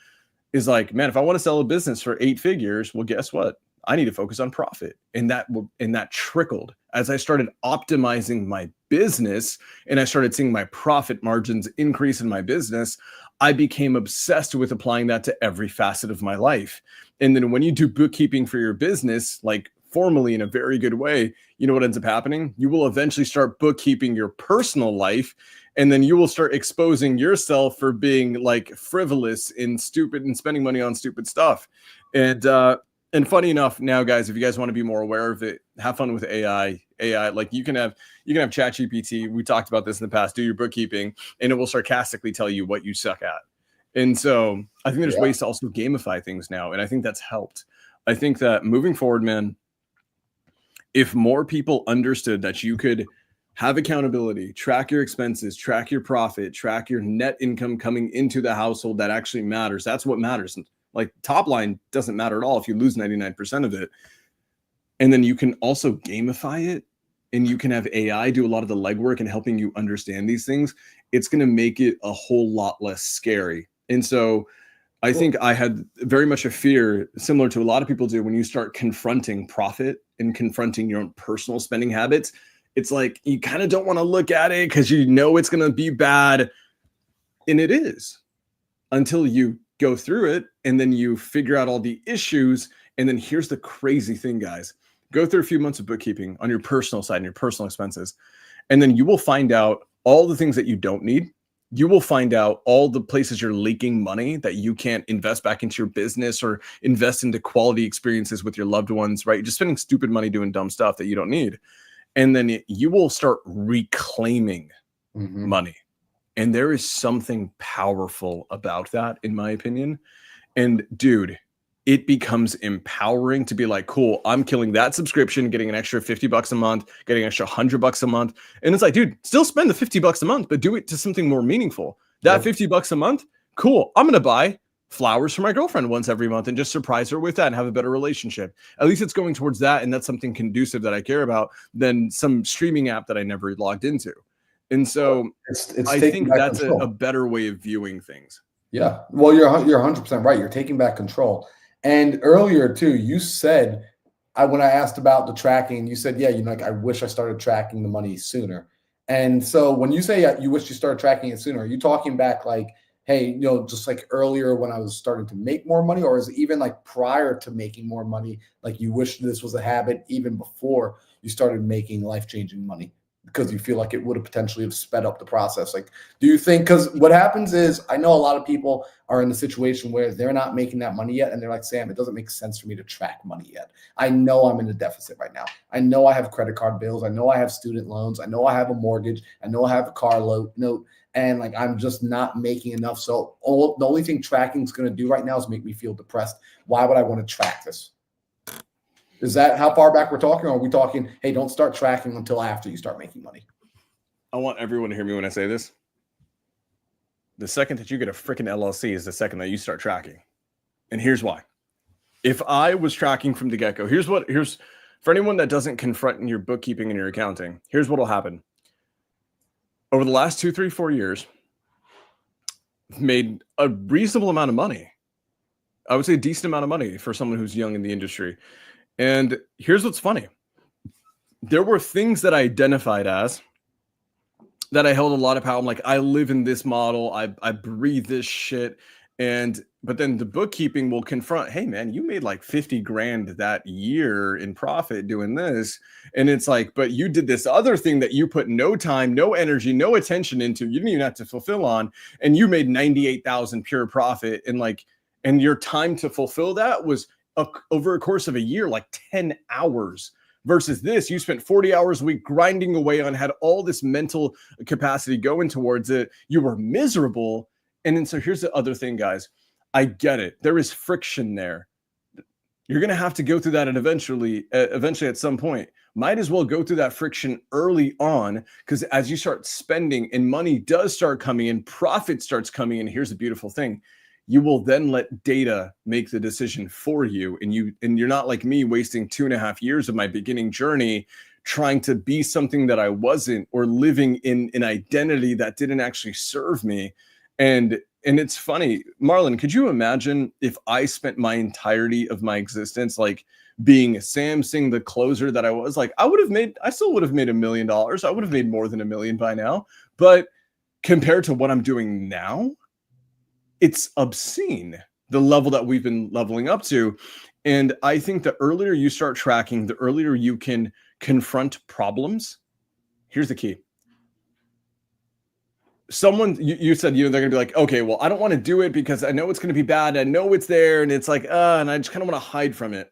S2: is like, man, if I want to sell a business for 8 figures, well, guess what? I need to focus on profit. And that trickled as I started optimizing my business and I started seeing my profit margins increase in my business. I became obsessed with applying that to every facet of my life. And then when you do bookkeeping for your business, like formally in a very good way, you know what ends up happening? You will eventually start bookkeeping your personal life. And then you will start exposing yourself for being like frivolous and stupid and spending money on stupid stuff. And funny enough, now, guys, if you guys want to be more aware of it, have fun with AI. Like you can have ChatGPT. We talked about this in the past. Do your bookkeeping, and it will sarcastically tell you what you suck at. And so I think there's ways to also gamify things now, and I think that's helped. I think that moving forward, man, if more people understood that you could have accountability, track your expenses, track your profit, track your net income coming into the household, that actually matters. That's what matters. Like top line doesn't matter at all if you lose 99% of it. And then you can also gamify it. and you can have AI do a lot of the legwork and helping you understand these things, it's going to make it a whole lot less scary. And so I think I had very much a fear, similar to a lot of people do, when you start confronting profit and confronting your own personal spending habits. It's like you kind of don't want to look at it because you know it's going to be bad. And it is, until you go through it and then you figure out all the issues. And then here's the crazy thing, guys. Go through a few months of bookkeeping on your personal side and your personal expenses. And then you will find out all the things that you don't need. You will find out all the places you're leaking money that you can't invest back into your business or invest into quality experiences with your loved ones, right? You're just spending stupid money doing dumb stuff that you don't need. And then you will start reclaiming money. And there is something powerful about that, in my opinion. And dude, it becomes empowering to be like, cool, I'm killing that subscription, getting an extra $50 a month, getting an extra $100 a month. And it's like, dude, still spend the $50 a month, but do it to something more meaningful. That $50 a month, cool. I'm going to buy flowers for my girlfriend once every month and just surprise her with that and have a better relationship. At least it's going towards that. And that's something conducive that I care about than some streaming app that I never logged into. And so I think that's a better way of viewing things.
S1: Yeah. Well, you're 100% right. You're taking back control. And earlier too, you said, when I asked about the tracking, you said, yeah, like, I wish I started tracking the money sooner. And so when you say you wish you started tracking it sooner, are you talking back like, hey, just like earlier when I was starting to make more money, or is it even like prior to making more money, like you wish this was a habit even before you started making life-changing money? Because you feel like it would have potentially have sped up the process. Like, do you think, because what happens is, I know a lot of people are in a situation where they're not making that money yet. And they're like, Sam, it doesn't make sense for me to track money yet. I know I'm in a deficit right now. I know I have credit card bills. I know I have student loans. I know I have a mortgage. I know I have a car note. And like, I'm just not making enough. So the only thing tracking is going to do right now is make me feel depressed. Why would I want to track this? Is that how far back we're talking? Or are we talking, hey, don't start tracking until after you start making money?
S2: I want everyone to hear me when I say this. The second that you get a freaking LLC is the second that you start tracking. And here's why. If I was tracking from the get-go, here's for anyone that doesn't confront in your bookkeeping and your accounting, here's what will happen. Over the last 2, 3, 4 years, I've made a reasonable amount of money. I would say a decent amount of money for someone who's young in the industry. And here's what's funny. There were things that I identified as that I held a lot of power. I'm like, I live in this model. I breathe this shit. But then the bookkeeping will confront, hey man, you made like 50 grand that year in profit doing this. And it's like, but you did this other thing that you put no time, no energy, no attention into. You didn't even have to fulfill on. And you made 98,000 pure profit. And your time to fulfill that was over a course of a year, like 10 hours. Versus this, you spent 40 hours a week grinding away on, had all this mental capacity going towards it. You were miserable. And then, so here's the other thing, guys. I get it. There is friction there. You're going to have to go through that, and eventually at some point. Might as well go through that friction early on, because as you start spending and money does start coming in, profit starts coming in. Here's the beautiful thing. You will then let data make the decision for you. And you're not like me wasting 2.5 years of my beginning journey trying to be something that I wasn't, or living in an identity that didn't actually serve me. And it's funny, Marlon, could you imagine if I spent my entirety of my existence like being Sam Singh, the closer that I was? Like, I still would have made $1 million. I would have made more than $1 million by now. But compared to what I'm doing now, it's obscene, the level that we've been leveling up to. And I think the earlier you start tracking, the earlier you can confront problems. Here's the key. You said, they're going to be like, okay, well, I don't want to do it because I know it's going to be bad. I know it's there. And it's like, and I just kind of want to hide from it.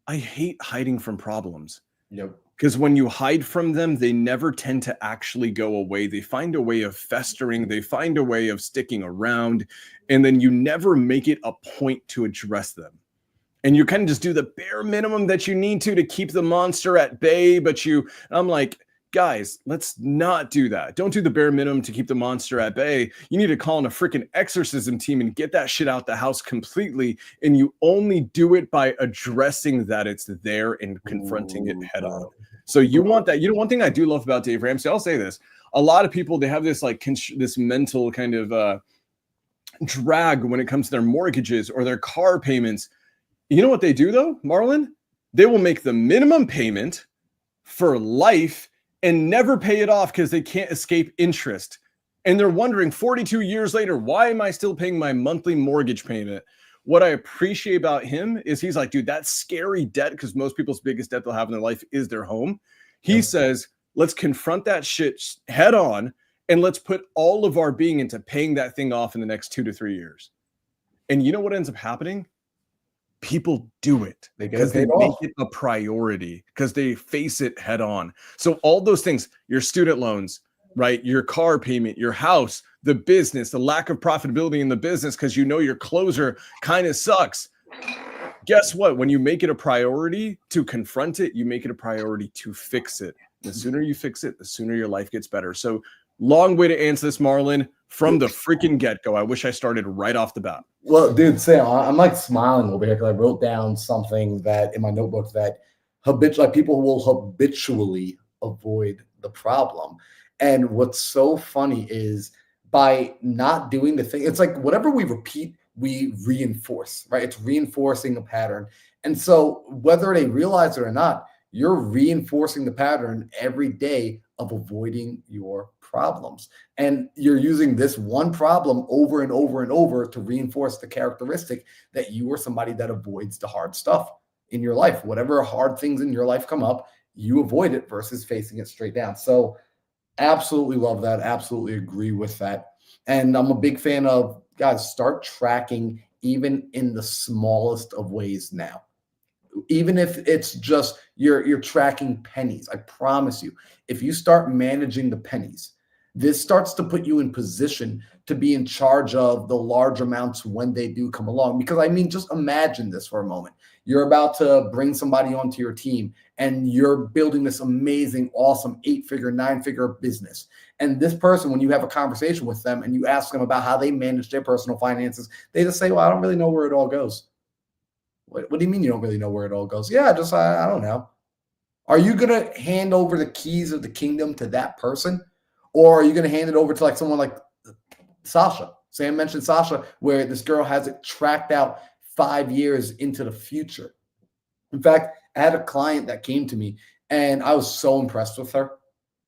S2: I hate hiding from problems.
S1: Yep.
S2: Because when you hide from them, they never tend to actually go away. They find a way of festering. They find a way of sticking around. And then you never make it a point to address them. And you kind of just do the bare minimum that you need to keep the monster at bay. But I'm like, Guys, let's not do that. Don't do the bare minimum to keep the monster at bay. You need to call in a freaking exorcism team and get that shit out the house completely. And you only do it by addressing that it's there and confronting it head on. So you want that. You know, one thing I do love about Dave Ramsey, I'll say this. A lot of people, they have this like this mental kind of drag when it comes to their mortgages or their car payments. You know what they do though, Marlon? They will make the minimum payment for life and never pay it off because they can't escape interest. And they're wondering 42 years later, why am I still paying my monthly mortgage payment? What I appreciate about him is he's like, dude, that's scary debt, because most people's biggest debt they'll have in their life is their home. He says, let's confront that shit head on and let's put all of our being into paying that thing off in the next 2 to 3 years. And you know what ends up happening? People do it because they make it a priority, because they face it head on. So all those things, your student loans, right? Your car payment, your house, the business, the lack of profitability in the business because you know your closer kind of sucks. Guess what? When you make it a priority to confront it, you make it a priority to fix it. The sooner you fix it, the sooner your life gets better. So long way to answer this, Marlon, from the freaking get-go. I wish I started right off the bat.
S1: Well, dude, Sam, I'm like smiling over here because I wrote down something that in my notebook that people will habitually avoid the problem. And what's so funny is by not doing the thing, it's like whatever we repeat, we reinforce, right? It's reinforcing a pattern. And so whether they realize it or not, you're reinforcing the pattern every day of avoiding your problems. And you're using this one problem over and over and over to reinforce the characteristic that you are somebody that avoids the hard stuff in your life. Whatever hard things in your life come up, you avoid it versus facing it straight down. So absolutely love that. Absolutely agree with that. And I'm a big fan of, guys, start tracking even in the smallest of ways now. Even if it's just you're tracking pennies. I promise you, if you start managing the pennies, this starts to put you in position to be in charge of the large amounts when they do come along. Because I mean, just imagine this for a moment. You're about to bring somebody onto your team and you're building this amazing, awesome 8-figure, 9-figure business. And this person, when you have a conversation with them and you ask them about how they manage their personal finances, they just say, well, I don't really know where it all goes. What do you mean you don't really know where it all goes? Yeah, just I don't know. Are you going to hand over the keys of the kingdom to that person? Or are you going to hand it over to like someone like Sasha? Sam mentioned Sasha, where this girl has it tracked out 5 years into the future. In fact, I had a client that came to me and I was so impressed with her,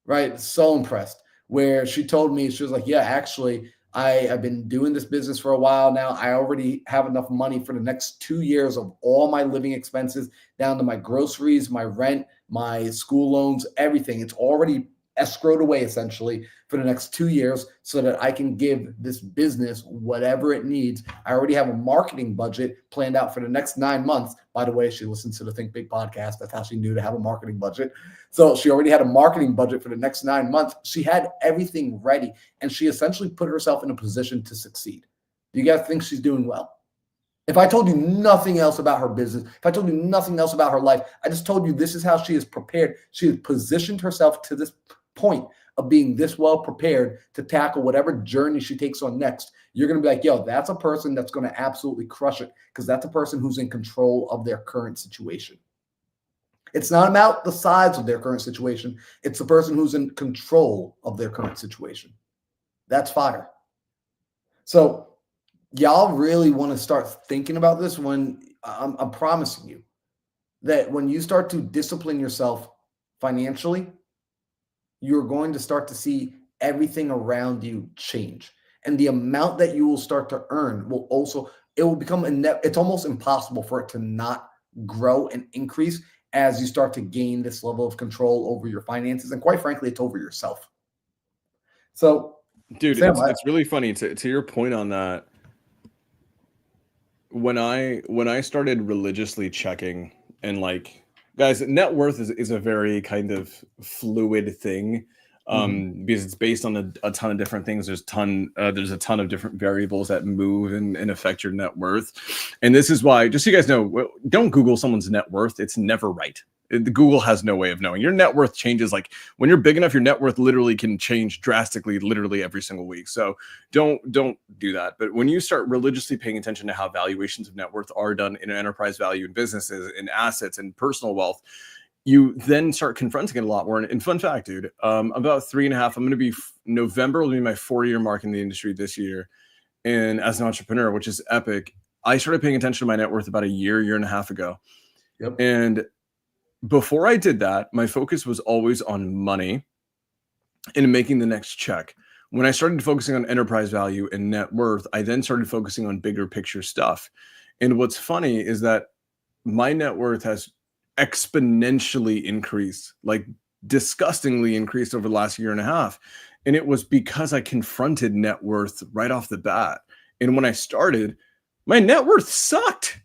S1: right? So impressed, where she told me, she was like, yeah, actually, I've been doing this business for a while now. I already have enough money for the next 2 years of all my living expenses, down to my groceries, my rent, my school loans, everything. It's already escrowed away essentially for the next 2 years so that I can give this business whatever it needs. I already have a marketing budget planned out for the next 9 months. By the way, she listens to the Think Big podcast. That's how she knew to have a marketing budget. So she already had a marketing budget for the next 9 months. She had everything ready and she essentially put herself in a position to succeed. Do you guys think she's doing well? If I told you nothing else about her business, if I told you nothing else about her life, I just told you this is how she is prepared. She has positioned herself to this point of being this well prepared to tackle whatever journey she takes on next. You're going to be like, yo, that's a person that's going to absolutely crush it, because that's a person who's in control of their current situation. It's not about the size of their current situation. It's the person who's in control of their current situation. That's fire. So y'all really want to start thinking about this when I'm promising you that when you start to discipline yourself financially, you're going to start to see everything around you change. And the amount that you will start to earn will also, it will become it's almost impossible for it to not grow and increase as you start to gain this level of control over your finances. And quite frankly, it's over yourself. So,
S2: dude, Sam, it's really funny to your point on that. When I started religiously checking, and like, guys, net worth is a very kind of fluid thing, because it's based on a ton of different things. There's a ton of different variables that move and affect your net worth. And this is why, just so you guys know, don't Google someone's net worth. It's never right. Google has no way of knowing. Your net worth changes. Like when you're big enough, your net worth literally can change drastically, literally every single week. So don't do that. But when you start religiously paying attention to how valuations of net worth are done in enterprise value in businesses, in assets, and personal wealth, you then start confronting it a lot more. And fun fact, dude, about 3.5, I'm going to be November will be my 4-year mark in the industry this year. And as an entrepreneur, which is epic, I started paying attention to my net worth about a year and a half ago.
S1: Yep.
S2: And before I did that, my focus was always on money and making the next check. When I started focusing on enterprise value and net worth, I then started focusing on bigger picture stuff. And what's funny is that my net worth has exponentially increased, like disgustingly increased over the last year and a half. And it was because I confronted net worth right off the bat. And when I started, my net worth sucked.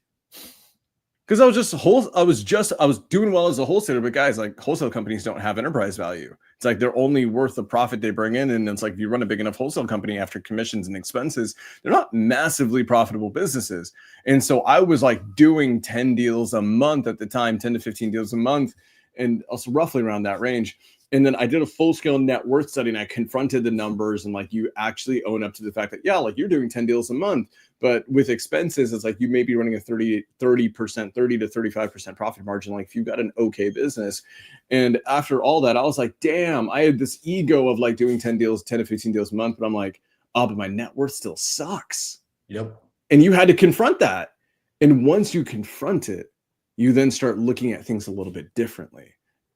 S2: Because I was doing well as a wholesaler, but guys, like wholesale companies don't have enterprise value. It's like they're only worth the profit they bring in. And it's like if you run a big enough wholesale company after commissions and expenses, they're not massively profitable businesses. And so I was like doing 10 deals a month at the time, 10 to 15 deals a month, and also roughly around that range. And then I did a full-scale net worth study and I confronted the numbers, and like you actually own up to the fact that, yeah, like you're doing 10 deals a month, but with expenses, it's like you may be running a 30 to 35% profit margin. Like if you've got an okay business. And after all that, I was like, damn, I had this ego of like doing 10 to 15 deals a month, but I'm like, oh, but my net worth still sucks.
S1: Yep.
S2: And you had to confront that. And once you confront it, you then start looking at things a little bit differently.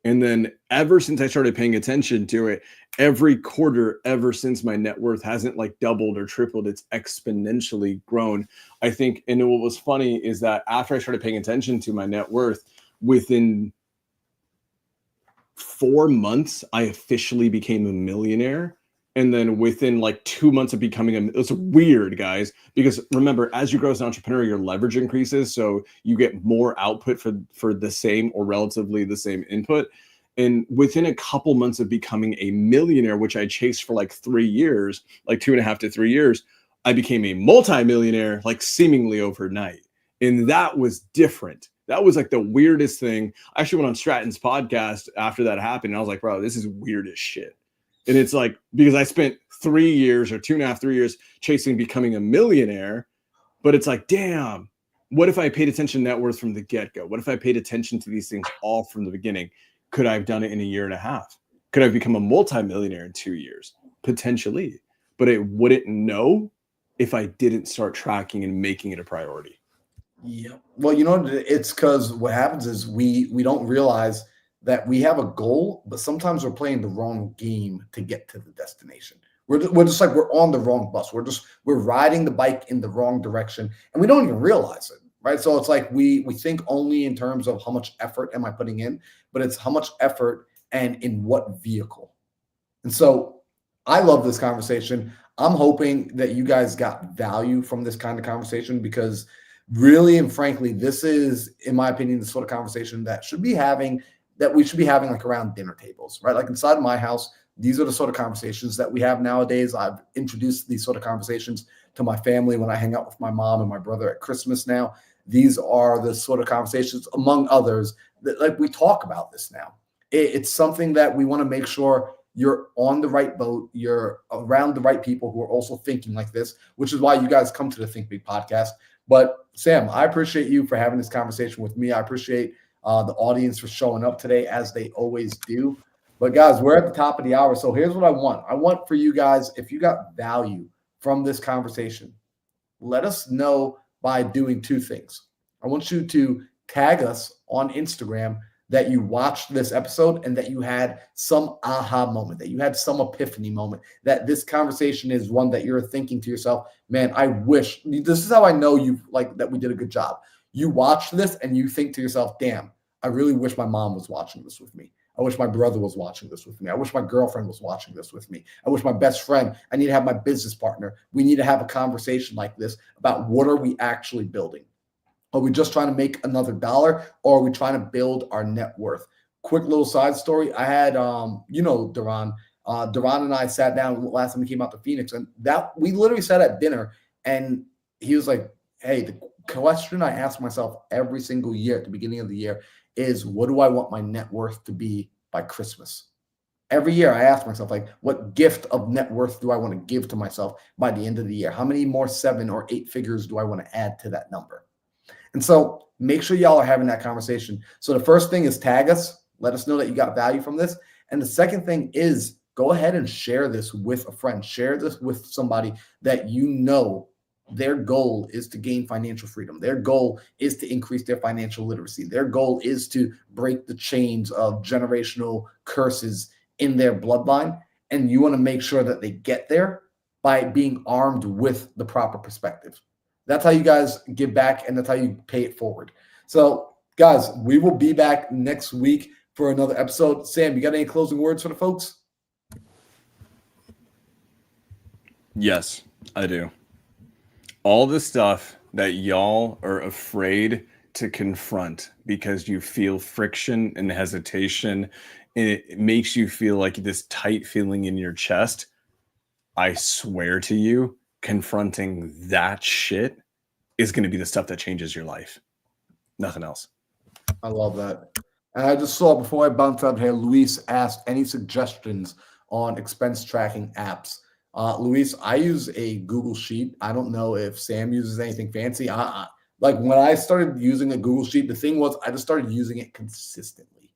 S2: And then ever since I started paying attention to it, every quarter ever since, my net worth hasn't like doubled or tripled. It's exponentially grown, I think. And what was funny is that after I started paying attention to my net worth, within 4 months, I officially became a millionaire. And then within like 2 months of becoming it's weird, guys, because remember, as you grow as an entrepreneur, your leverage increases. So you get more output for the same or relatively the same input. And within a couple months of becoming a millionaire, which I chased for like 3 years, like 2.5 to 3 years, I became a multimillionaire, like seemingly overnight. And that was different. That was like the weirdest thing. I actually went on Stratton's podcast after that happened. And I was like, bro, this is weird as shit. And it's like, because I spent 3 years or 2.5, 3 years chasing becoming a millionaire, but it's like, damn, what if I paid attention to net worth from the get-go? What if I paid attention to these things all from the beginning? Could I have done it in a year and a half? Could I have become a multimillionaire in 2 years? Potentially. But I wouldn't know if I didn't start tracking and making it a priority.
S1: Yeah. Well, you know, it's because what happens is we don't realize that we have a goal, but sometimes we're playing the wrong game to get to the destination. We're just like we're on the wrong bus. We're riding the bike in the wrong direction, and we don't even realize it, right? So it's like we think only in terms of how much effort am I putting in, but it's how much effort and in what vehicle. And so I love this conversation. I'm hoping that you guys got value from this kind of conversation, because really and frankly, this is, in my opinion, the sort of conversation that we should be having like around dinner tables, right? Like inside of my house, these are the sort of conversations that we have nowadays. I've introduced these sort of conversations to my family when I hang out with my mom and my brother at Christmas now. These are the sort of conversations, among others, that like we talk about this now. It's something that we want to make sure you're on the right boat, you're around the right people who are also thinking like this, which is why you guys come to the Think Big podcast. But Sam, I appreciate you for having this conversation with me. I appreciate the audience for showing up today, as they always do. But guys, we're at the top of the hour. So here's what I want. I want for you guys, if you got value from this conversation, let us know by doing 2 things. I want you to tag us on Instagram that you watched this episode and that you had some aha moment, that you had some epiphany moment, that this conversation is one that you're thinking to yourself, man, I wish, this is how I know you like that we did a good job. You watch this and you think to yourself, damn, I really wish my mom was watching this with me. I wish my brother was watching this with me. I wish my girlfriend was watching this with me. I wish my best friend, I need to have my business partner. We need to have a conversation like this about what are we actually building? Are we just trying to make another dollar, or are we trying to build our net worth? Quick little side story. I had, Duran. Duran and I sat down last time he came out to Phoenix, and that we literally sat at dinner, and he was like, hey, the question I ask myself every single year at the beginning of the year is, what do I want my net worth to be by Christmas? Every year I ask myself, like, what gift of net worth do I want to give to myself by the end of the year? How many more 7 or 8 figures do I want to add to that number? And so make sure y'all are having that conversation. So the first thing is tag us. Let us know that you got value from this. And the second thing is go ahead and share this with a friend. Share this with somebody that you know their goal is to gain financial freedom. Their goal is to increase their financial literacy. Their goal is to break the chains of generational curses in their bloodline. And you want to make sure that they get there by being armed with the proper perspective. That's how you guys give back, and that's how you pay it forward. So, guys, we will be back next week for another episode. Sam, you got any closing words for the folks?
S2: Yes, I do. All the stuff that y'all are afraid to confront because you feel friction and hesitation, and it makes you feel like this tight feeling in your chest. I swear to you, confronting that shit is going to be the stuff that changes your life. Nothing else.
S1: I love that. And I just saw before I bounce out here, Luis asked any suggestions on expense tracking apps. Luis, I use a Google Sheet. I don't know if Sam uses anything fancy. Like when I started using a Google Sheet, the thing was I just started using it consistently.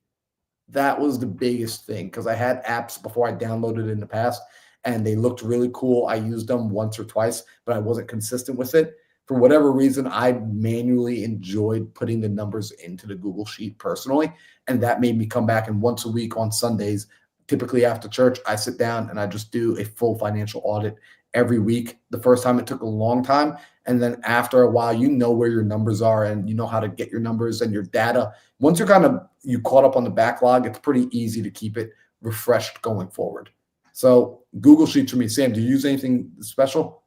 S1: That was the biggest thing because I had apps before I downloaded in the past and they looked really cool. I used them once or twice, but I wasn't consistent with it. For whatever reason, I manually enjoyed putting the numbers into the Google Sheet personally, and that made me come back and once a week on Sundays, typically after church, I sit down and I just do a full financial audit every week. The first time it took a long time, and then after a while, you know where your numbers are and you know how to get your numbers and your data. Once you caught up on the backlog, it's pretty easy to keep it refreshed going forward. So Google Sheets for me. Sam, do you use anything special?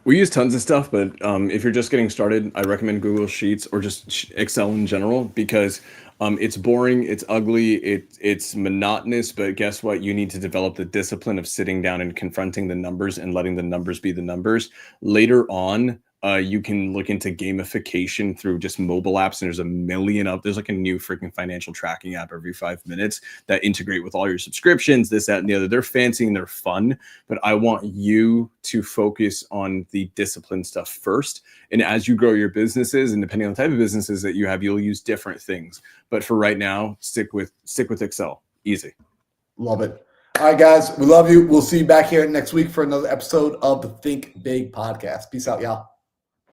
S2: We use tons of stuff, but if you're just getting started, I recommend Google Sheets or just Excel in general because it's boring, it's ugly, it's monotonous, but guess what? You need to develop the discipline of sitting down and confronting the numbers and letting the numbers be the numbers. Later on, you can look into gamification through just mobile apps, and there's like a new freaking financial tracking app every 5 minutes that integrate with all your subscriptions, this, that, and the other. They're fancy and they're fun, but I want you to focus on the discipline stuff first. And as you grow your businesses, and depending on the type of businesses that you have, you'll use different things. But for right now, stick with Excel. Easy.
S1: Love it. All right, guys, we love you. We'll see you back here next week for another episode of the Think Big podcast. Peace out, y'all.